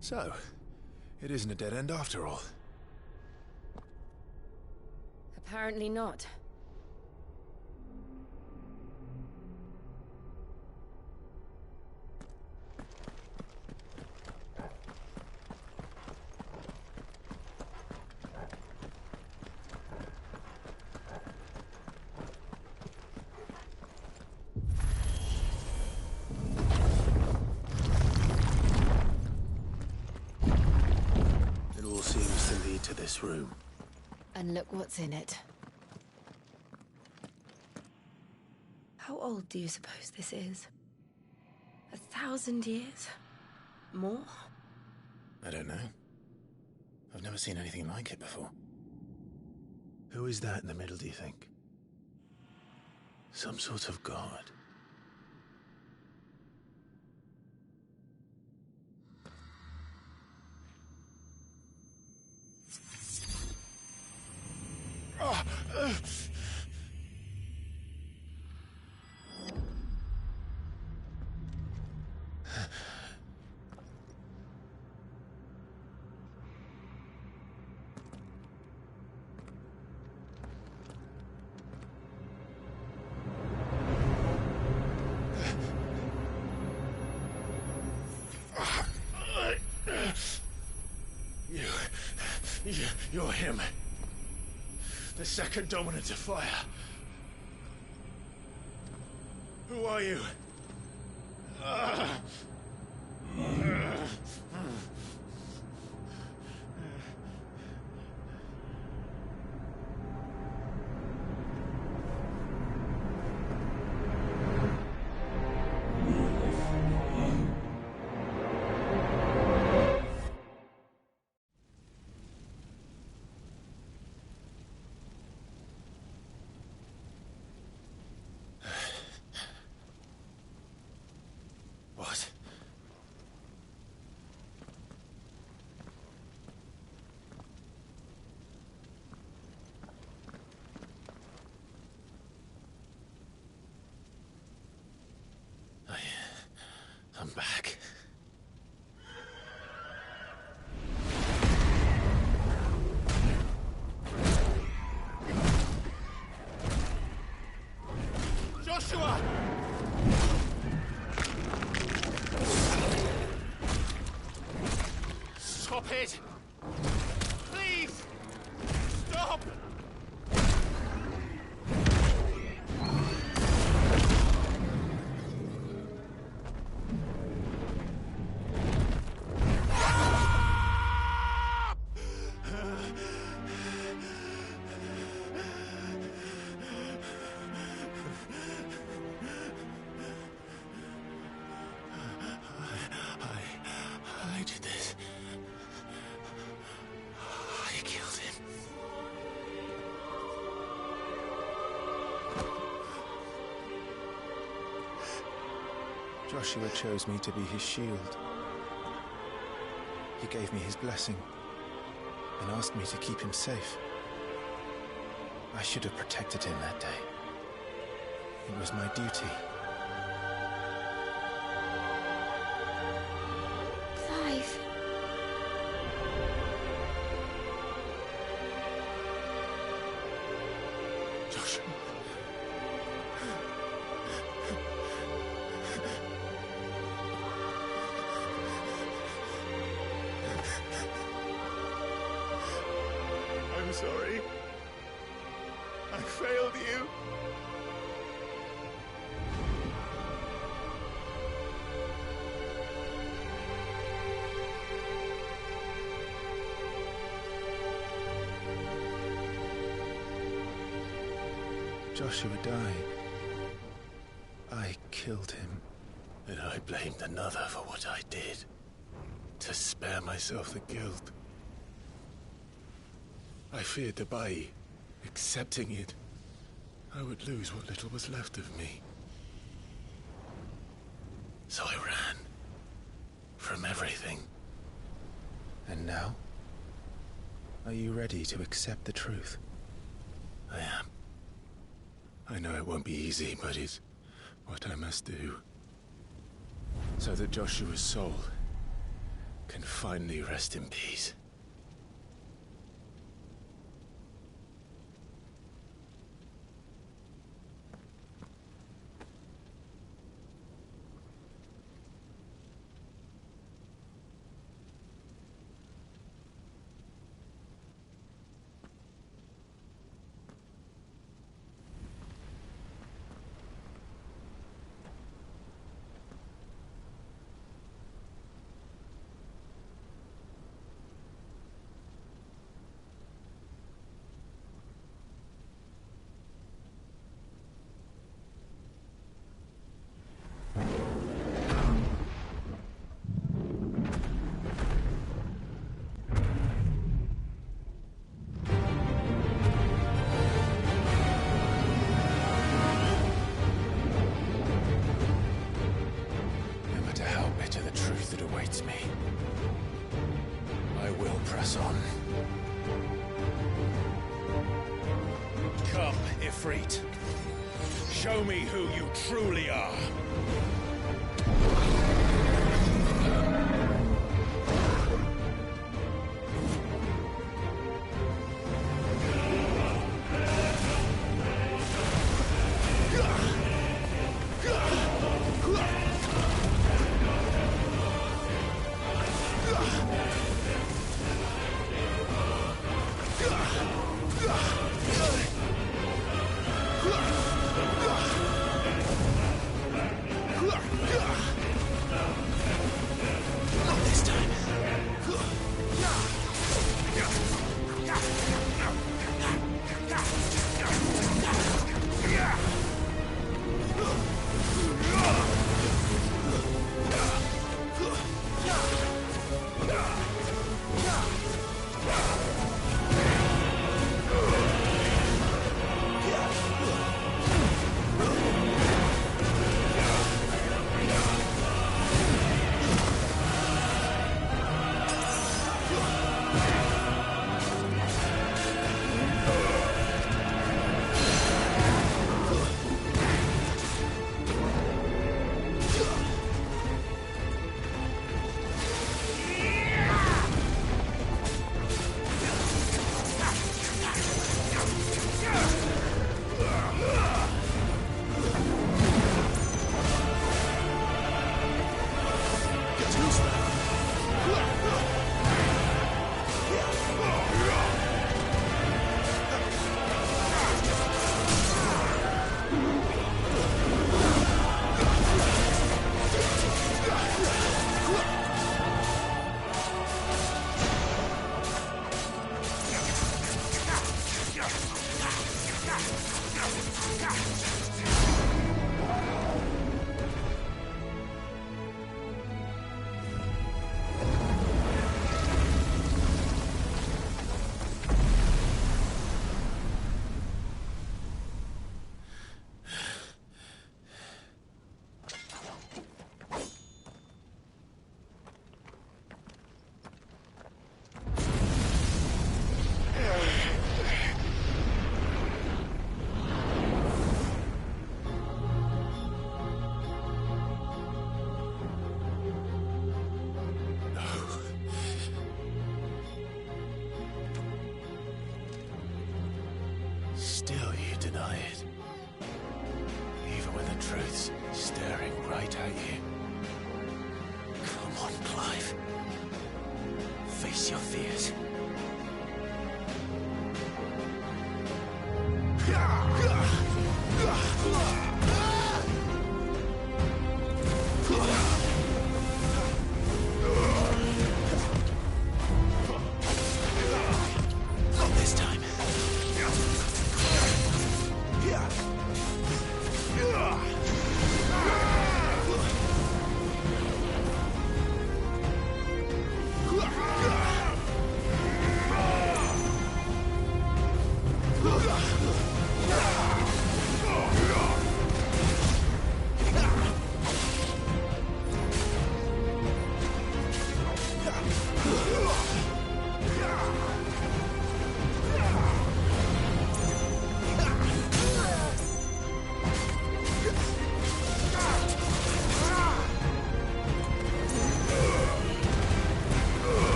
So, it isn't a dead end after all. Apparently not. It all seems to lead to this room. And look what's in it. How old do you suppose this is? 1,000 years? More? I don't know. I've never seen anything like it before. Who is that in the middle, do you think? Some sort of god. You're him. The second dominant of fire. Who are you? What? I'm back. Joshua! Stop it! Please! Stop! I did this. Joshua chose me to be his shield. He gave me his blessing and asked me to keep him safe. I should have protected him that day. It was my duty. Clive. Joshua. I'm sorry. I failed you. Joshua died. I killed him. And I blamed another for what I did. To spare myself the guilt. I feared that by accepting it, I would lose what little was left of me. So I ran. From everything. And now? Are you ready to accept the truth? I am. I know it won't be easy, but it's what I must do. So that Joshua's soul can finally rest in peace. Me. I will press on. Come, Ifrit. Show me who you truly are. Still you deny it. Even when the truth's staring right at you. Come on, Clive. Face your fears. Not this time.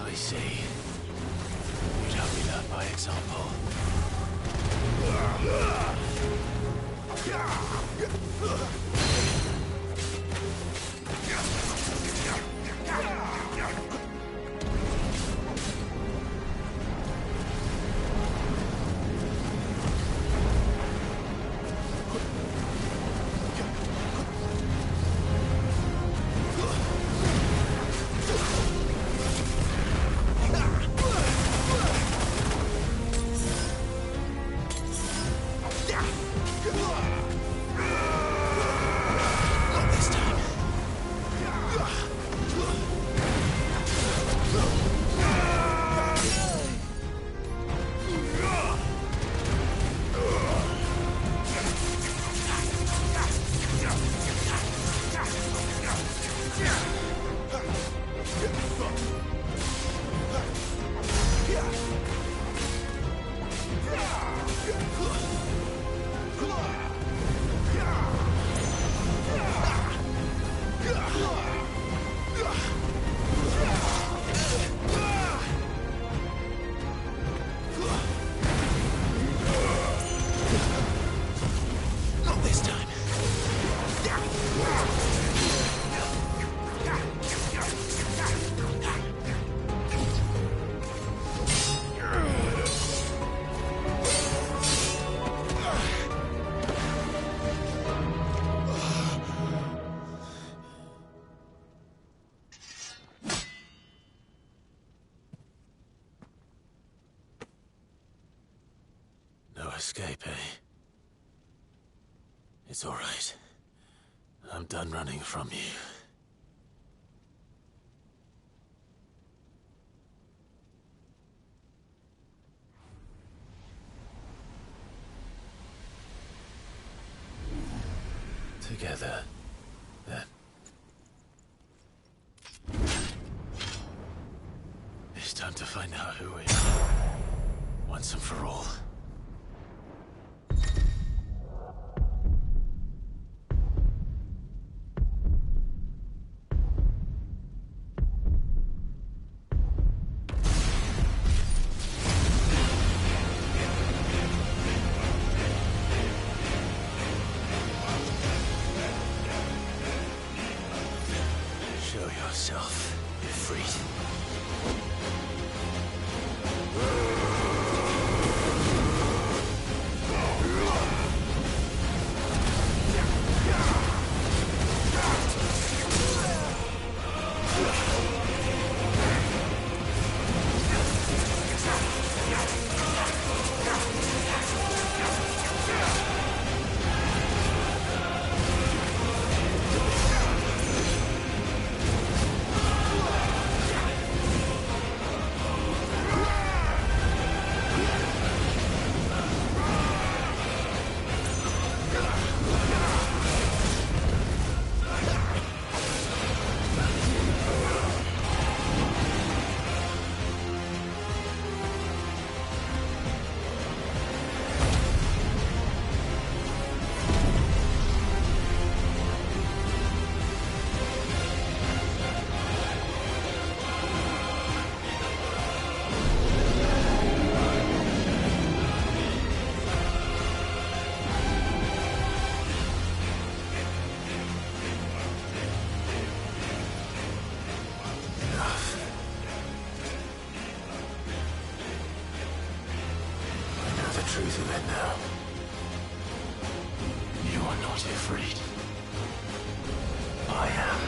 I see. You'd help me learn by example. Escape, eh? It's all right. I'm done running from you. Together, then. It's time to find out who we are, once and for all. Yourself, Ifrit. truth of it now. You are not Ifrit. I am.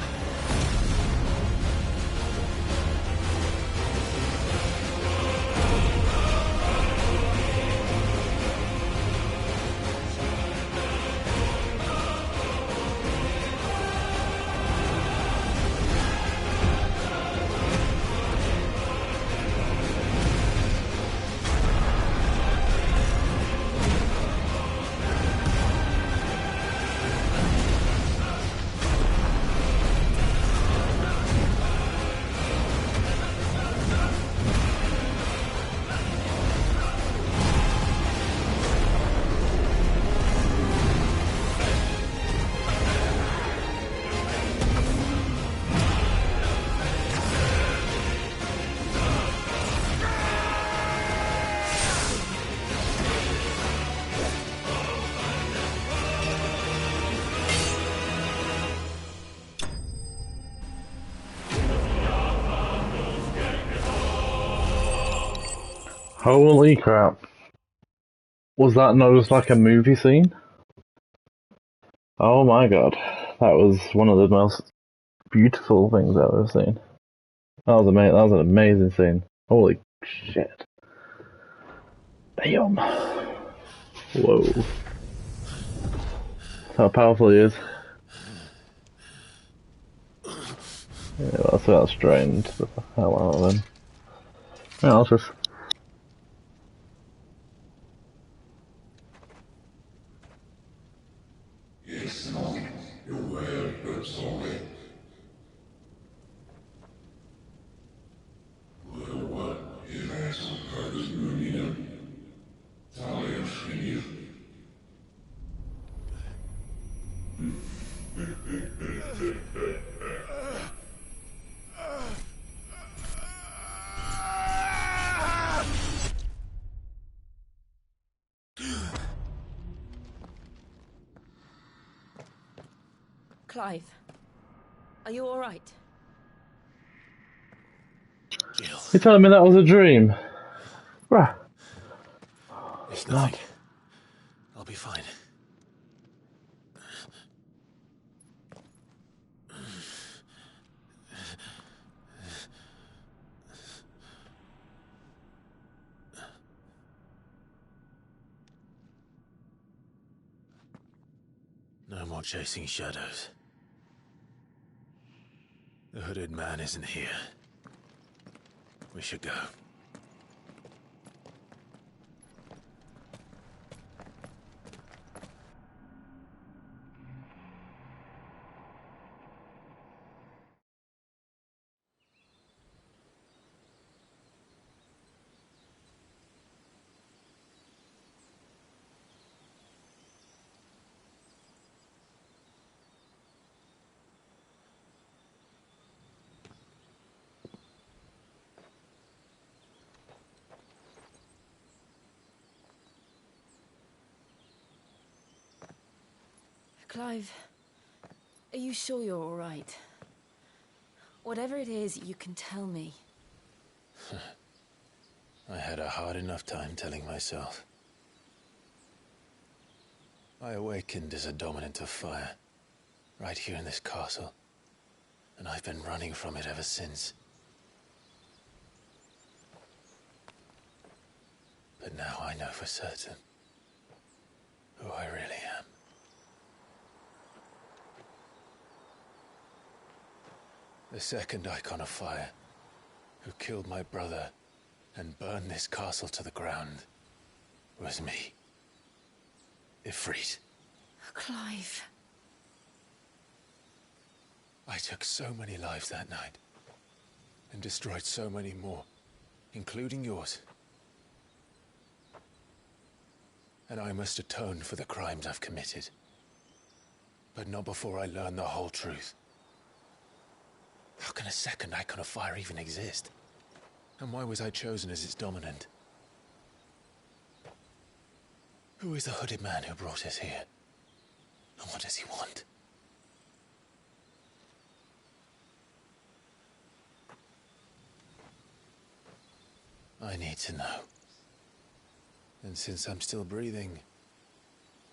Holy crap. Was that not just like a movie scene? Oh my god. That was one of the most beautiful things I've ever seen. That was amazing. That was an amazing scene. Holy shit. Damn. Whoa. That's how powerful he is. Yeah, that's about strained the hell out of him. Yeah, I'll just... Clive, are you all right? Jill. You're telling me that was a dream? Bruh. It's nothing. I'll be fine. No more chasing shadows. The hooded man isn't here. We should go. Clive, are you sure you're all right? Whatever it is, you can tell me. I had a hard enough time telling myself. I awakened as a dominant of fire, right here in this castle, and I've been running from it ever since. But now I know for certain who I really am. The second Icon of Fire, who killed my brother and burned this castle to the ground, was me. Ifrit. Clive. I took so many lives that night, and destroyed so many more, including yours. And I must atone for the crimes I've committed. But not before I learn the whole truth. How can a second Icon of Fire even exist? And why was I chosen as its dominant? Who is the hooded man who brought us here? And what does he want? I need to know. And since I'm still breathing,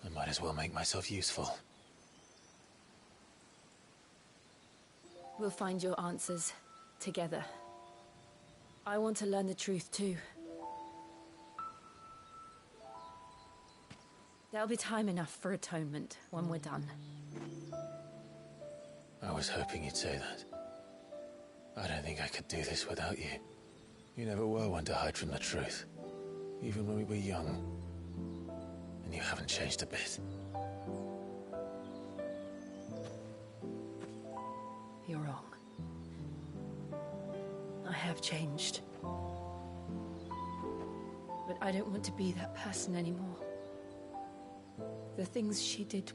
I might as well make myself useful. We'll find your answers together. I want to learn the truth too. There'll be time enough for atonement when we're done. I was hoping you'd say that. I don't think I could do this without you. You never were one to hide from the truth, even when we were young. And you haven't changed a bit. You're wrong. I have changed. But I don't want to be that person anymore. The things she did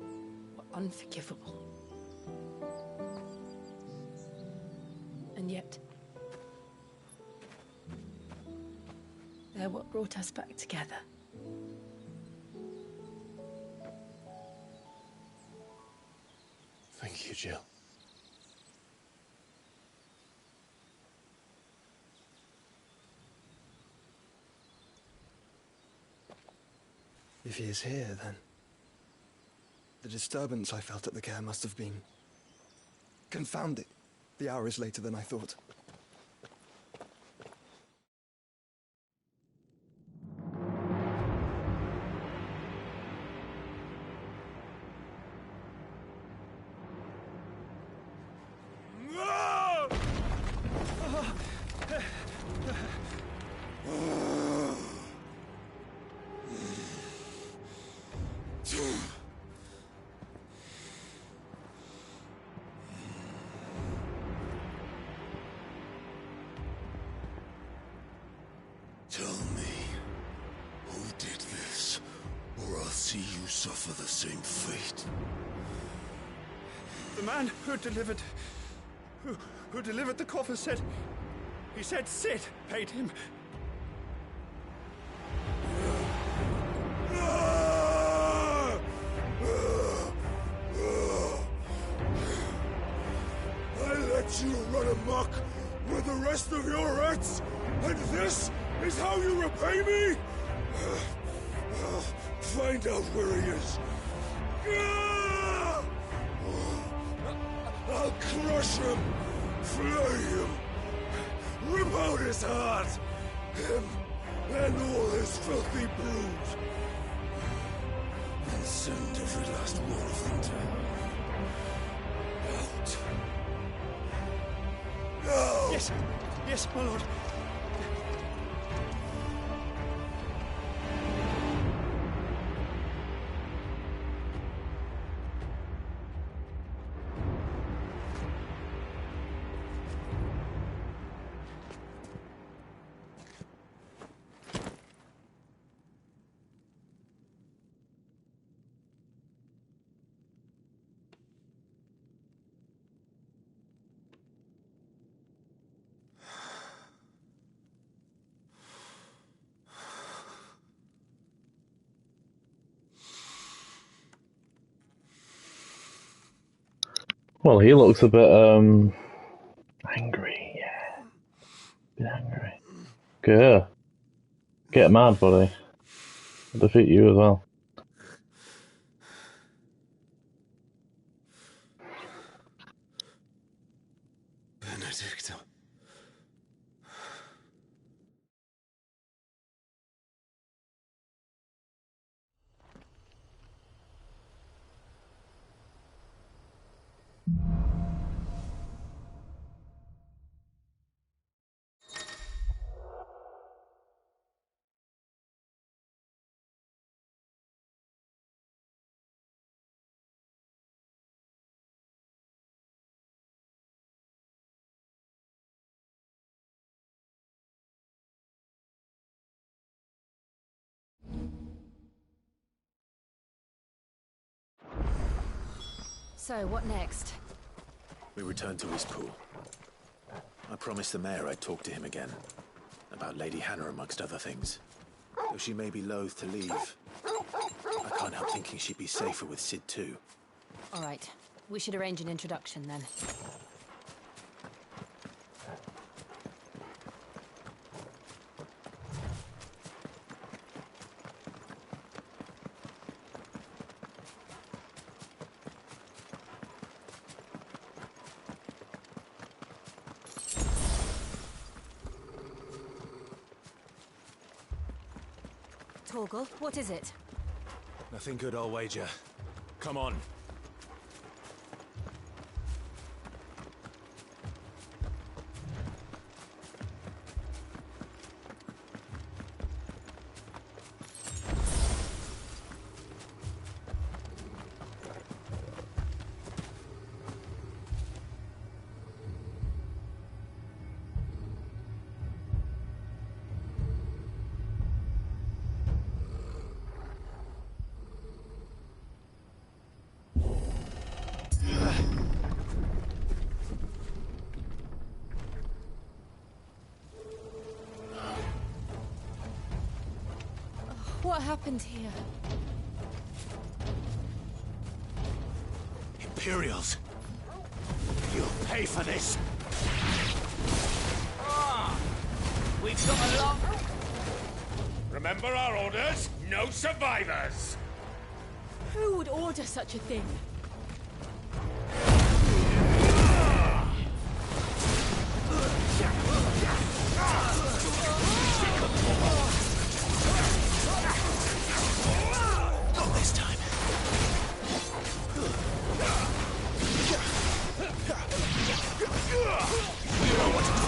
were unforgivable. And yet, they're what brought us back together. Thank you, Jill. If he is here, then the disturbance I felt at the care must have been confounded. The hour is later than I thought. Tell me, who did this, or I'll see you suffer the same fate. The man who delivered the coffer said... He said Sid paid him. I let you run amok with the rest of your rats, and this is how you repay me? Find out where he is. I'll crush him, flay him, rip out his heart, him and all his filthy brood, and send every last one of them to out. Now! Yes, yes, my lord. Well, he looks a bit, angry, yeah. A bit angry. Good. Get mad, buddy. I'll defeat you as well. Benedicta. So, what next? We return to Eastpool. I promised the mayor I'd talk to him again. About Lady Hannah, amongst other things. Though she may be loath to leave, I can't help thinking she'd be safer with Sid too. All right. We should arrange an introduction then. Torgal, what is it? Nothing good, I'll wager. Come on. What happened here? Imperials. You'll pay for this. We've got a lot. Remember our orders? No survivors! Who would order such a thing? Not this time. You know what to do.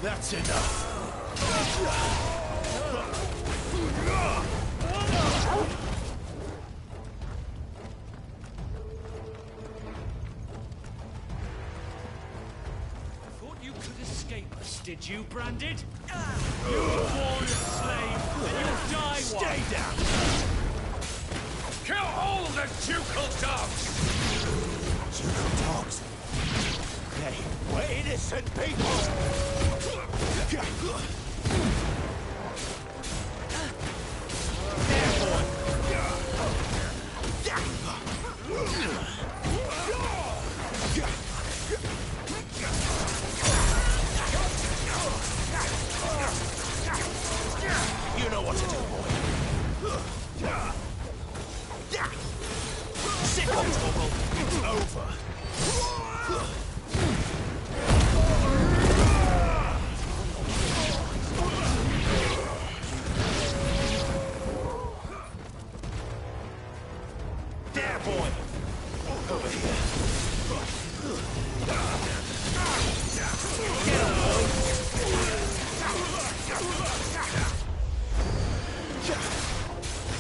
That's enough. Thought you could escape us, did you, Branded? You're a born slave, and you'll die one. Stay down. Kill all the ducal dogs! Ducal dogs? They were innocent people! You know what to do, boy. Sit on, Torgal. It's over. There, boy. Over here. Get him, boy.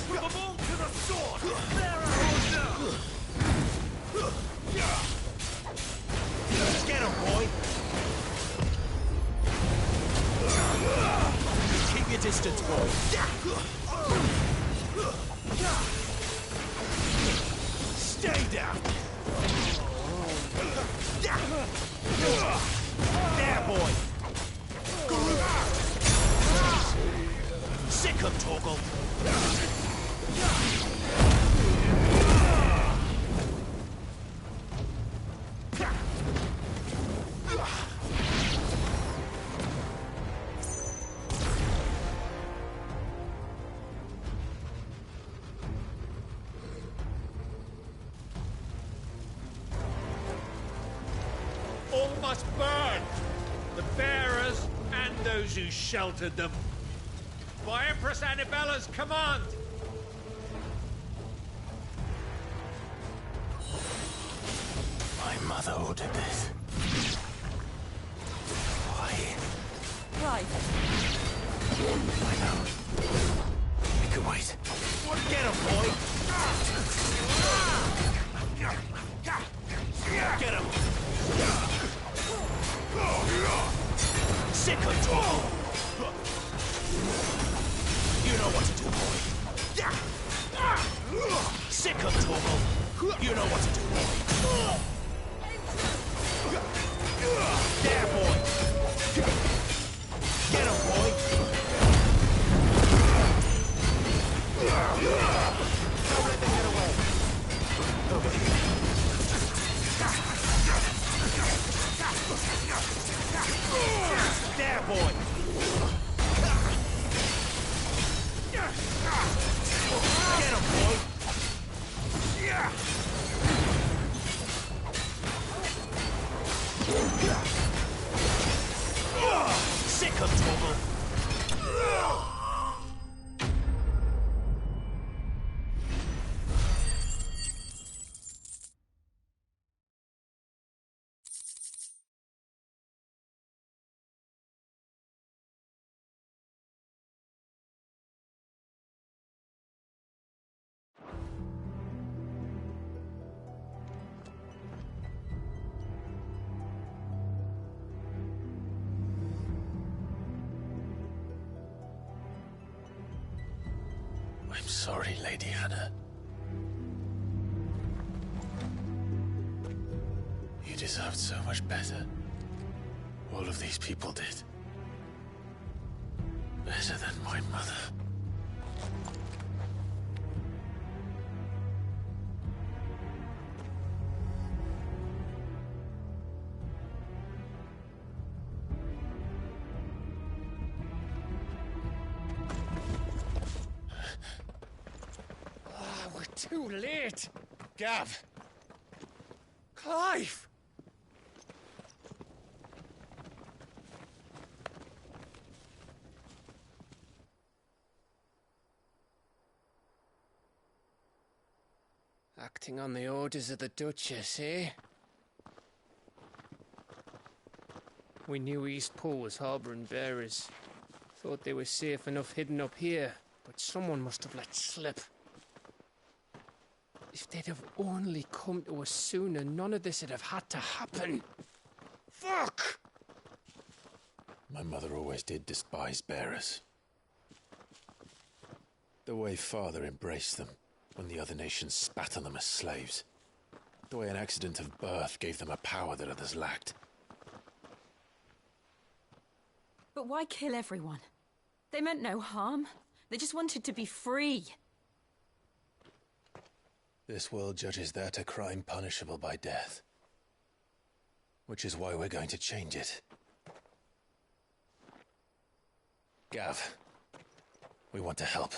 From the ball to the sword! Get him, boy. Keep your distance, boy. Stay down. There, boy. Sick him, Torgal. All must burn! The bearers and those who sheltered them. By Empress Annibella's command! My mother ordered this. Why? Right. I know. We can wait. Get him, boy! Get him! Sick of Torgal! You know what to do, boy. Sick of Torgal! You know what to do, boy. There, boy! Get him, boy! Don't let them get away. Over here. There, boy! Get him, boy! Sick of Torgal! I'm sorry, Lady Hannah. You deserved so much better. All of these people did. Better than my mother. We're too late. Gav. Clive. Acting on the orders of the Duchess, eh? We knew Eastpool was harbouring bearers. Thought they were safe enough hidden up here, but someone must have let slip. If they'd have only come to us sooner, none of this would have had to happen. Fuck! My mother always did despise bearers. The way Father embraced them when the other nations spat on them as slaves. The way an accident of birth gave them a power that others lacked. But why kill everyone? They meant no harm. They just wanted to be free. This world judges that a crime punishable by death. Which is why we're going to change it. Gav, we want to help.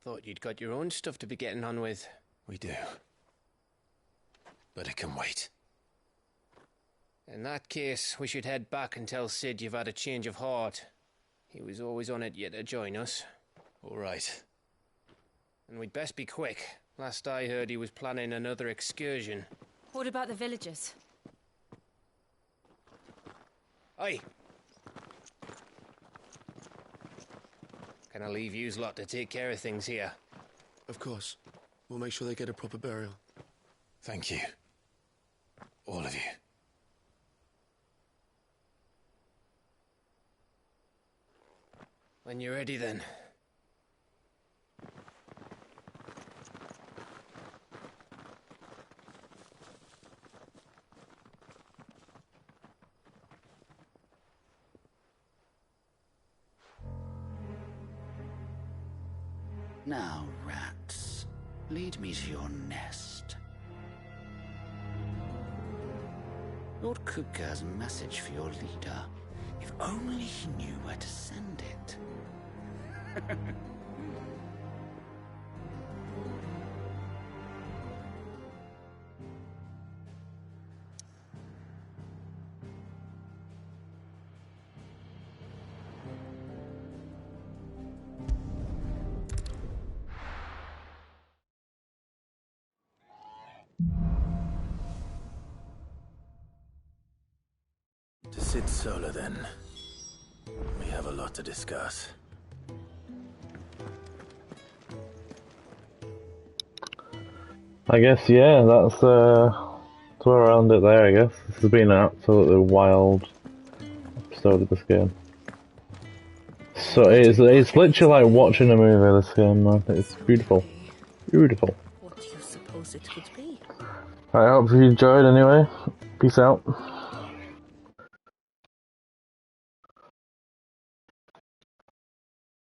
Thought you'd got your own stuff to be getting on with. We do. But it can wait. In that case, we should head back and tell Sid you've had a change of heart. He was always on it yet to join us. All right. And we'd best be quick. Last I heard, he was planning another excursion. What about the villagers? Aye. Can I leave yous lot to take care of things here? Of course. We'll make sure they get a proper burial. Thank you. All of you. When you're ready, then. Now, rats, lead me to your nest. Lord Kupka has a message for your leader. If only he knew where to send it. To Sid Solar, then. We have a lot to discuss. I guess, yeah, that's where I end it there, I guess. This has been an absolutely wild episode of this game. So it's literally like watching a movie, this game, man. It's beautiful. Beautiful. What do you suppose it could be? I hope you enjoyed anyway. Peace out.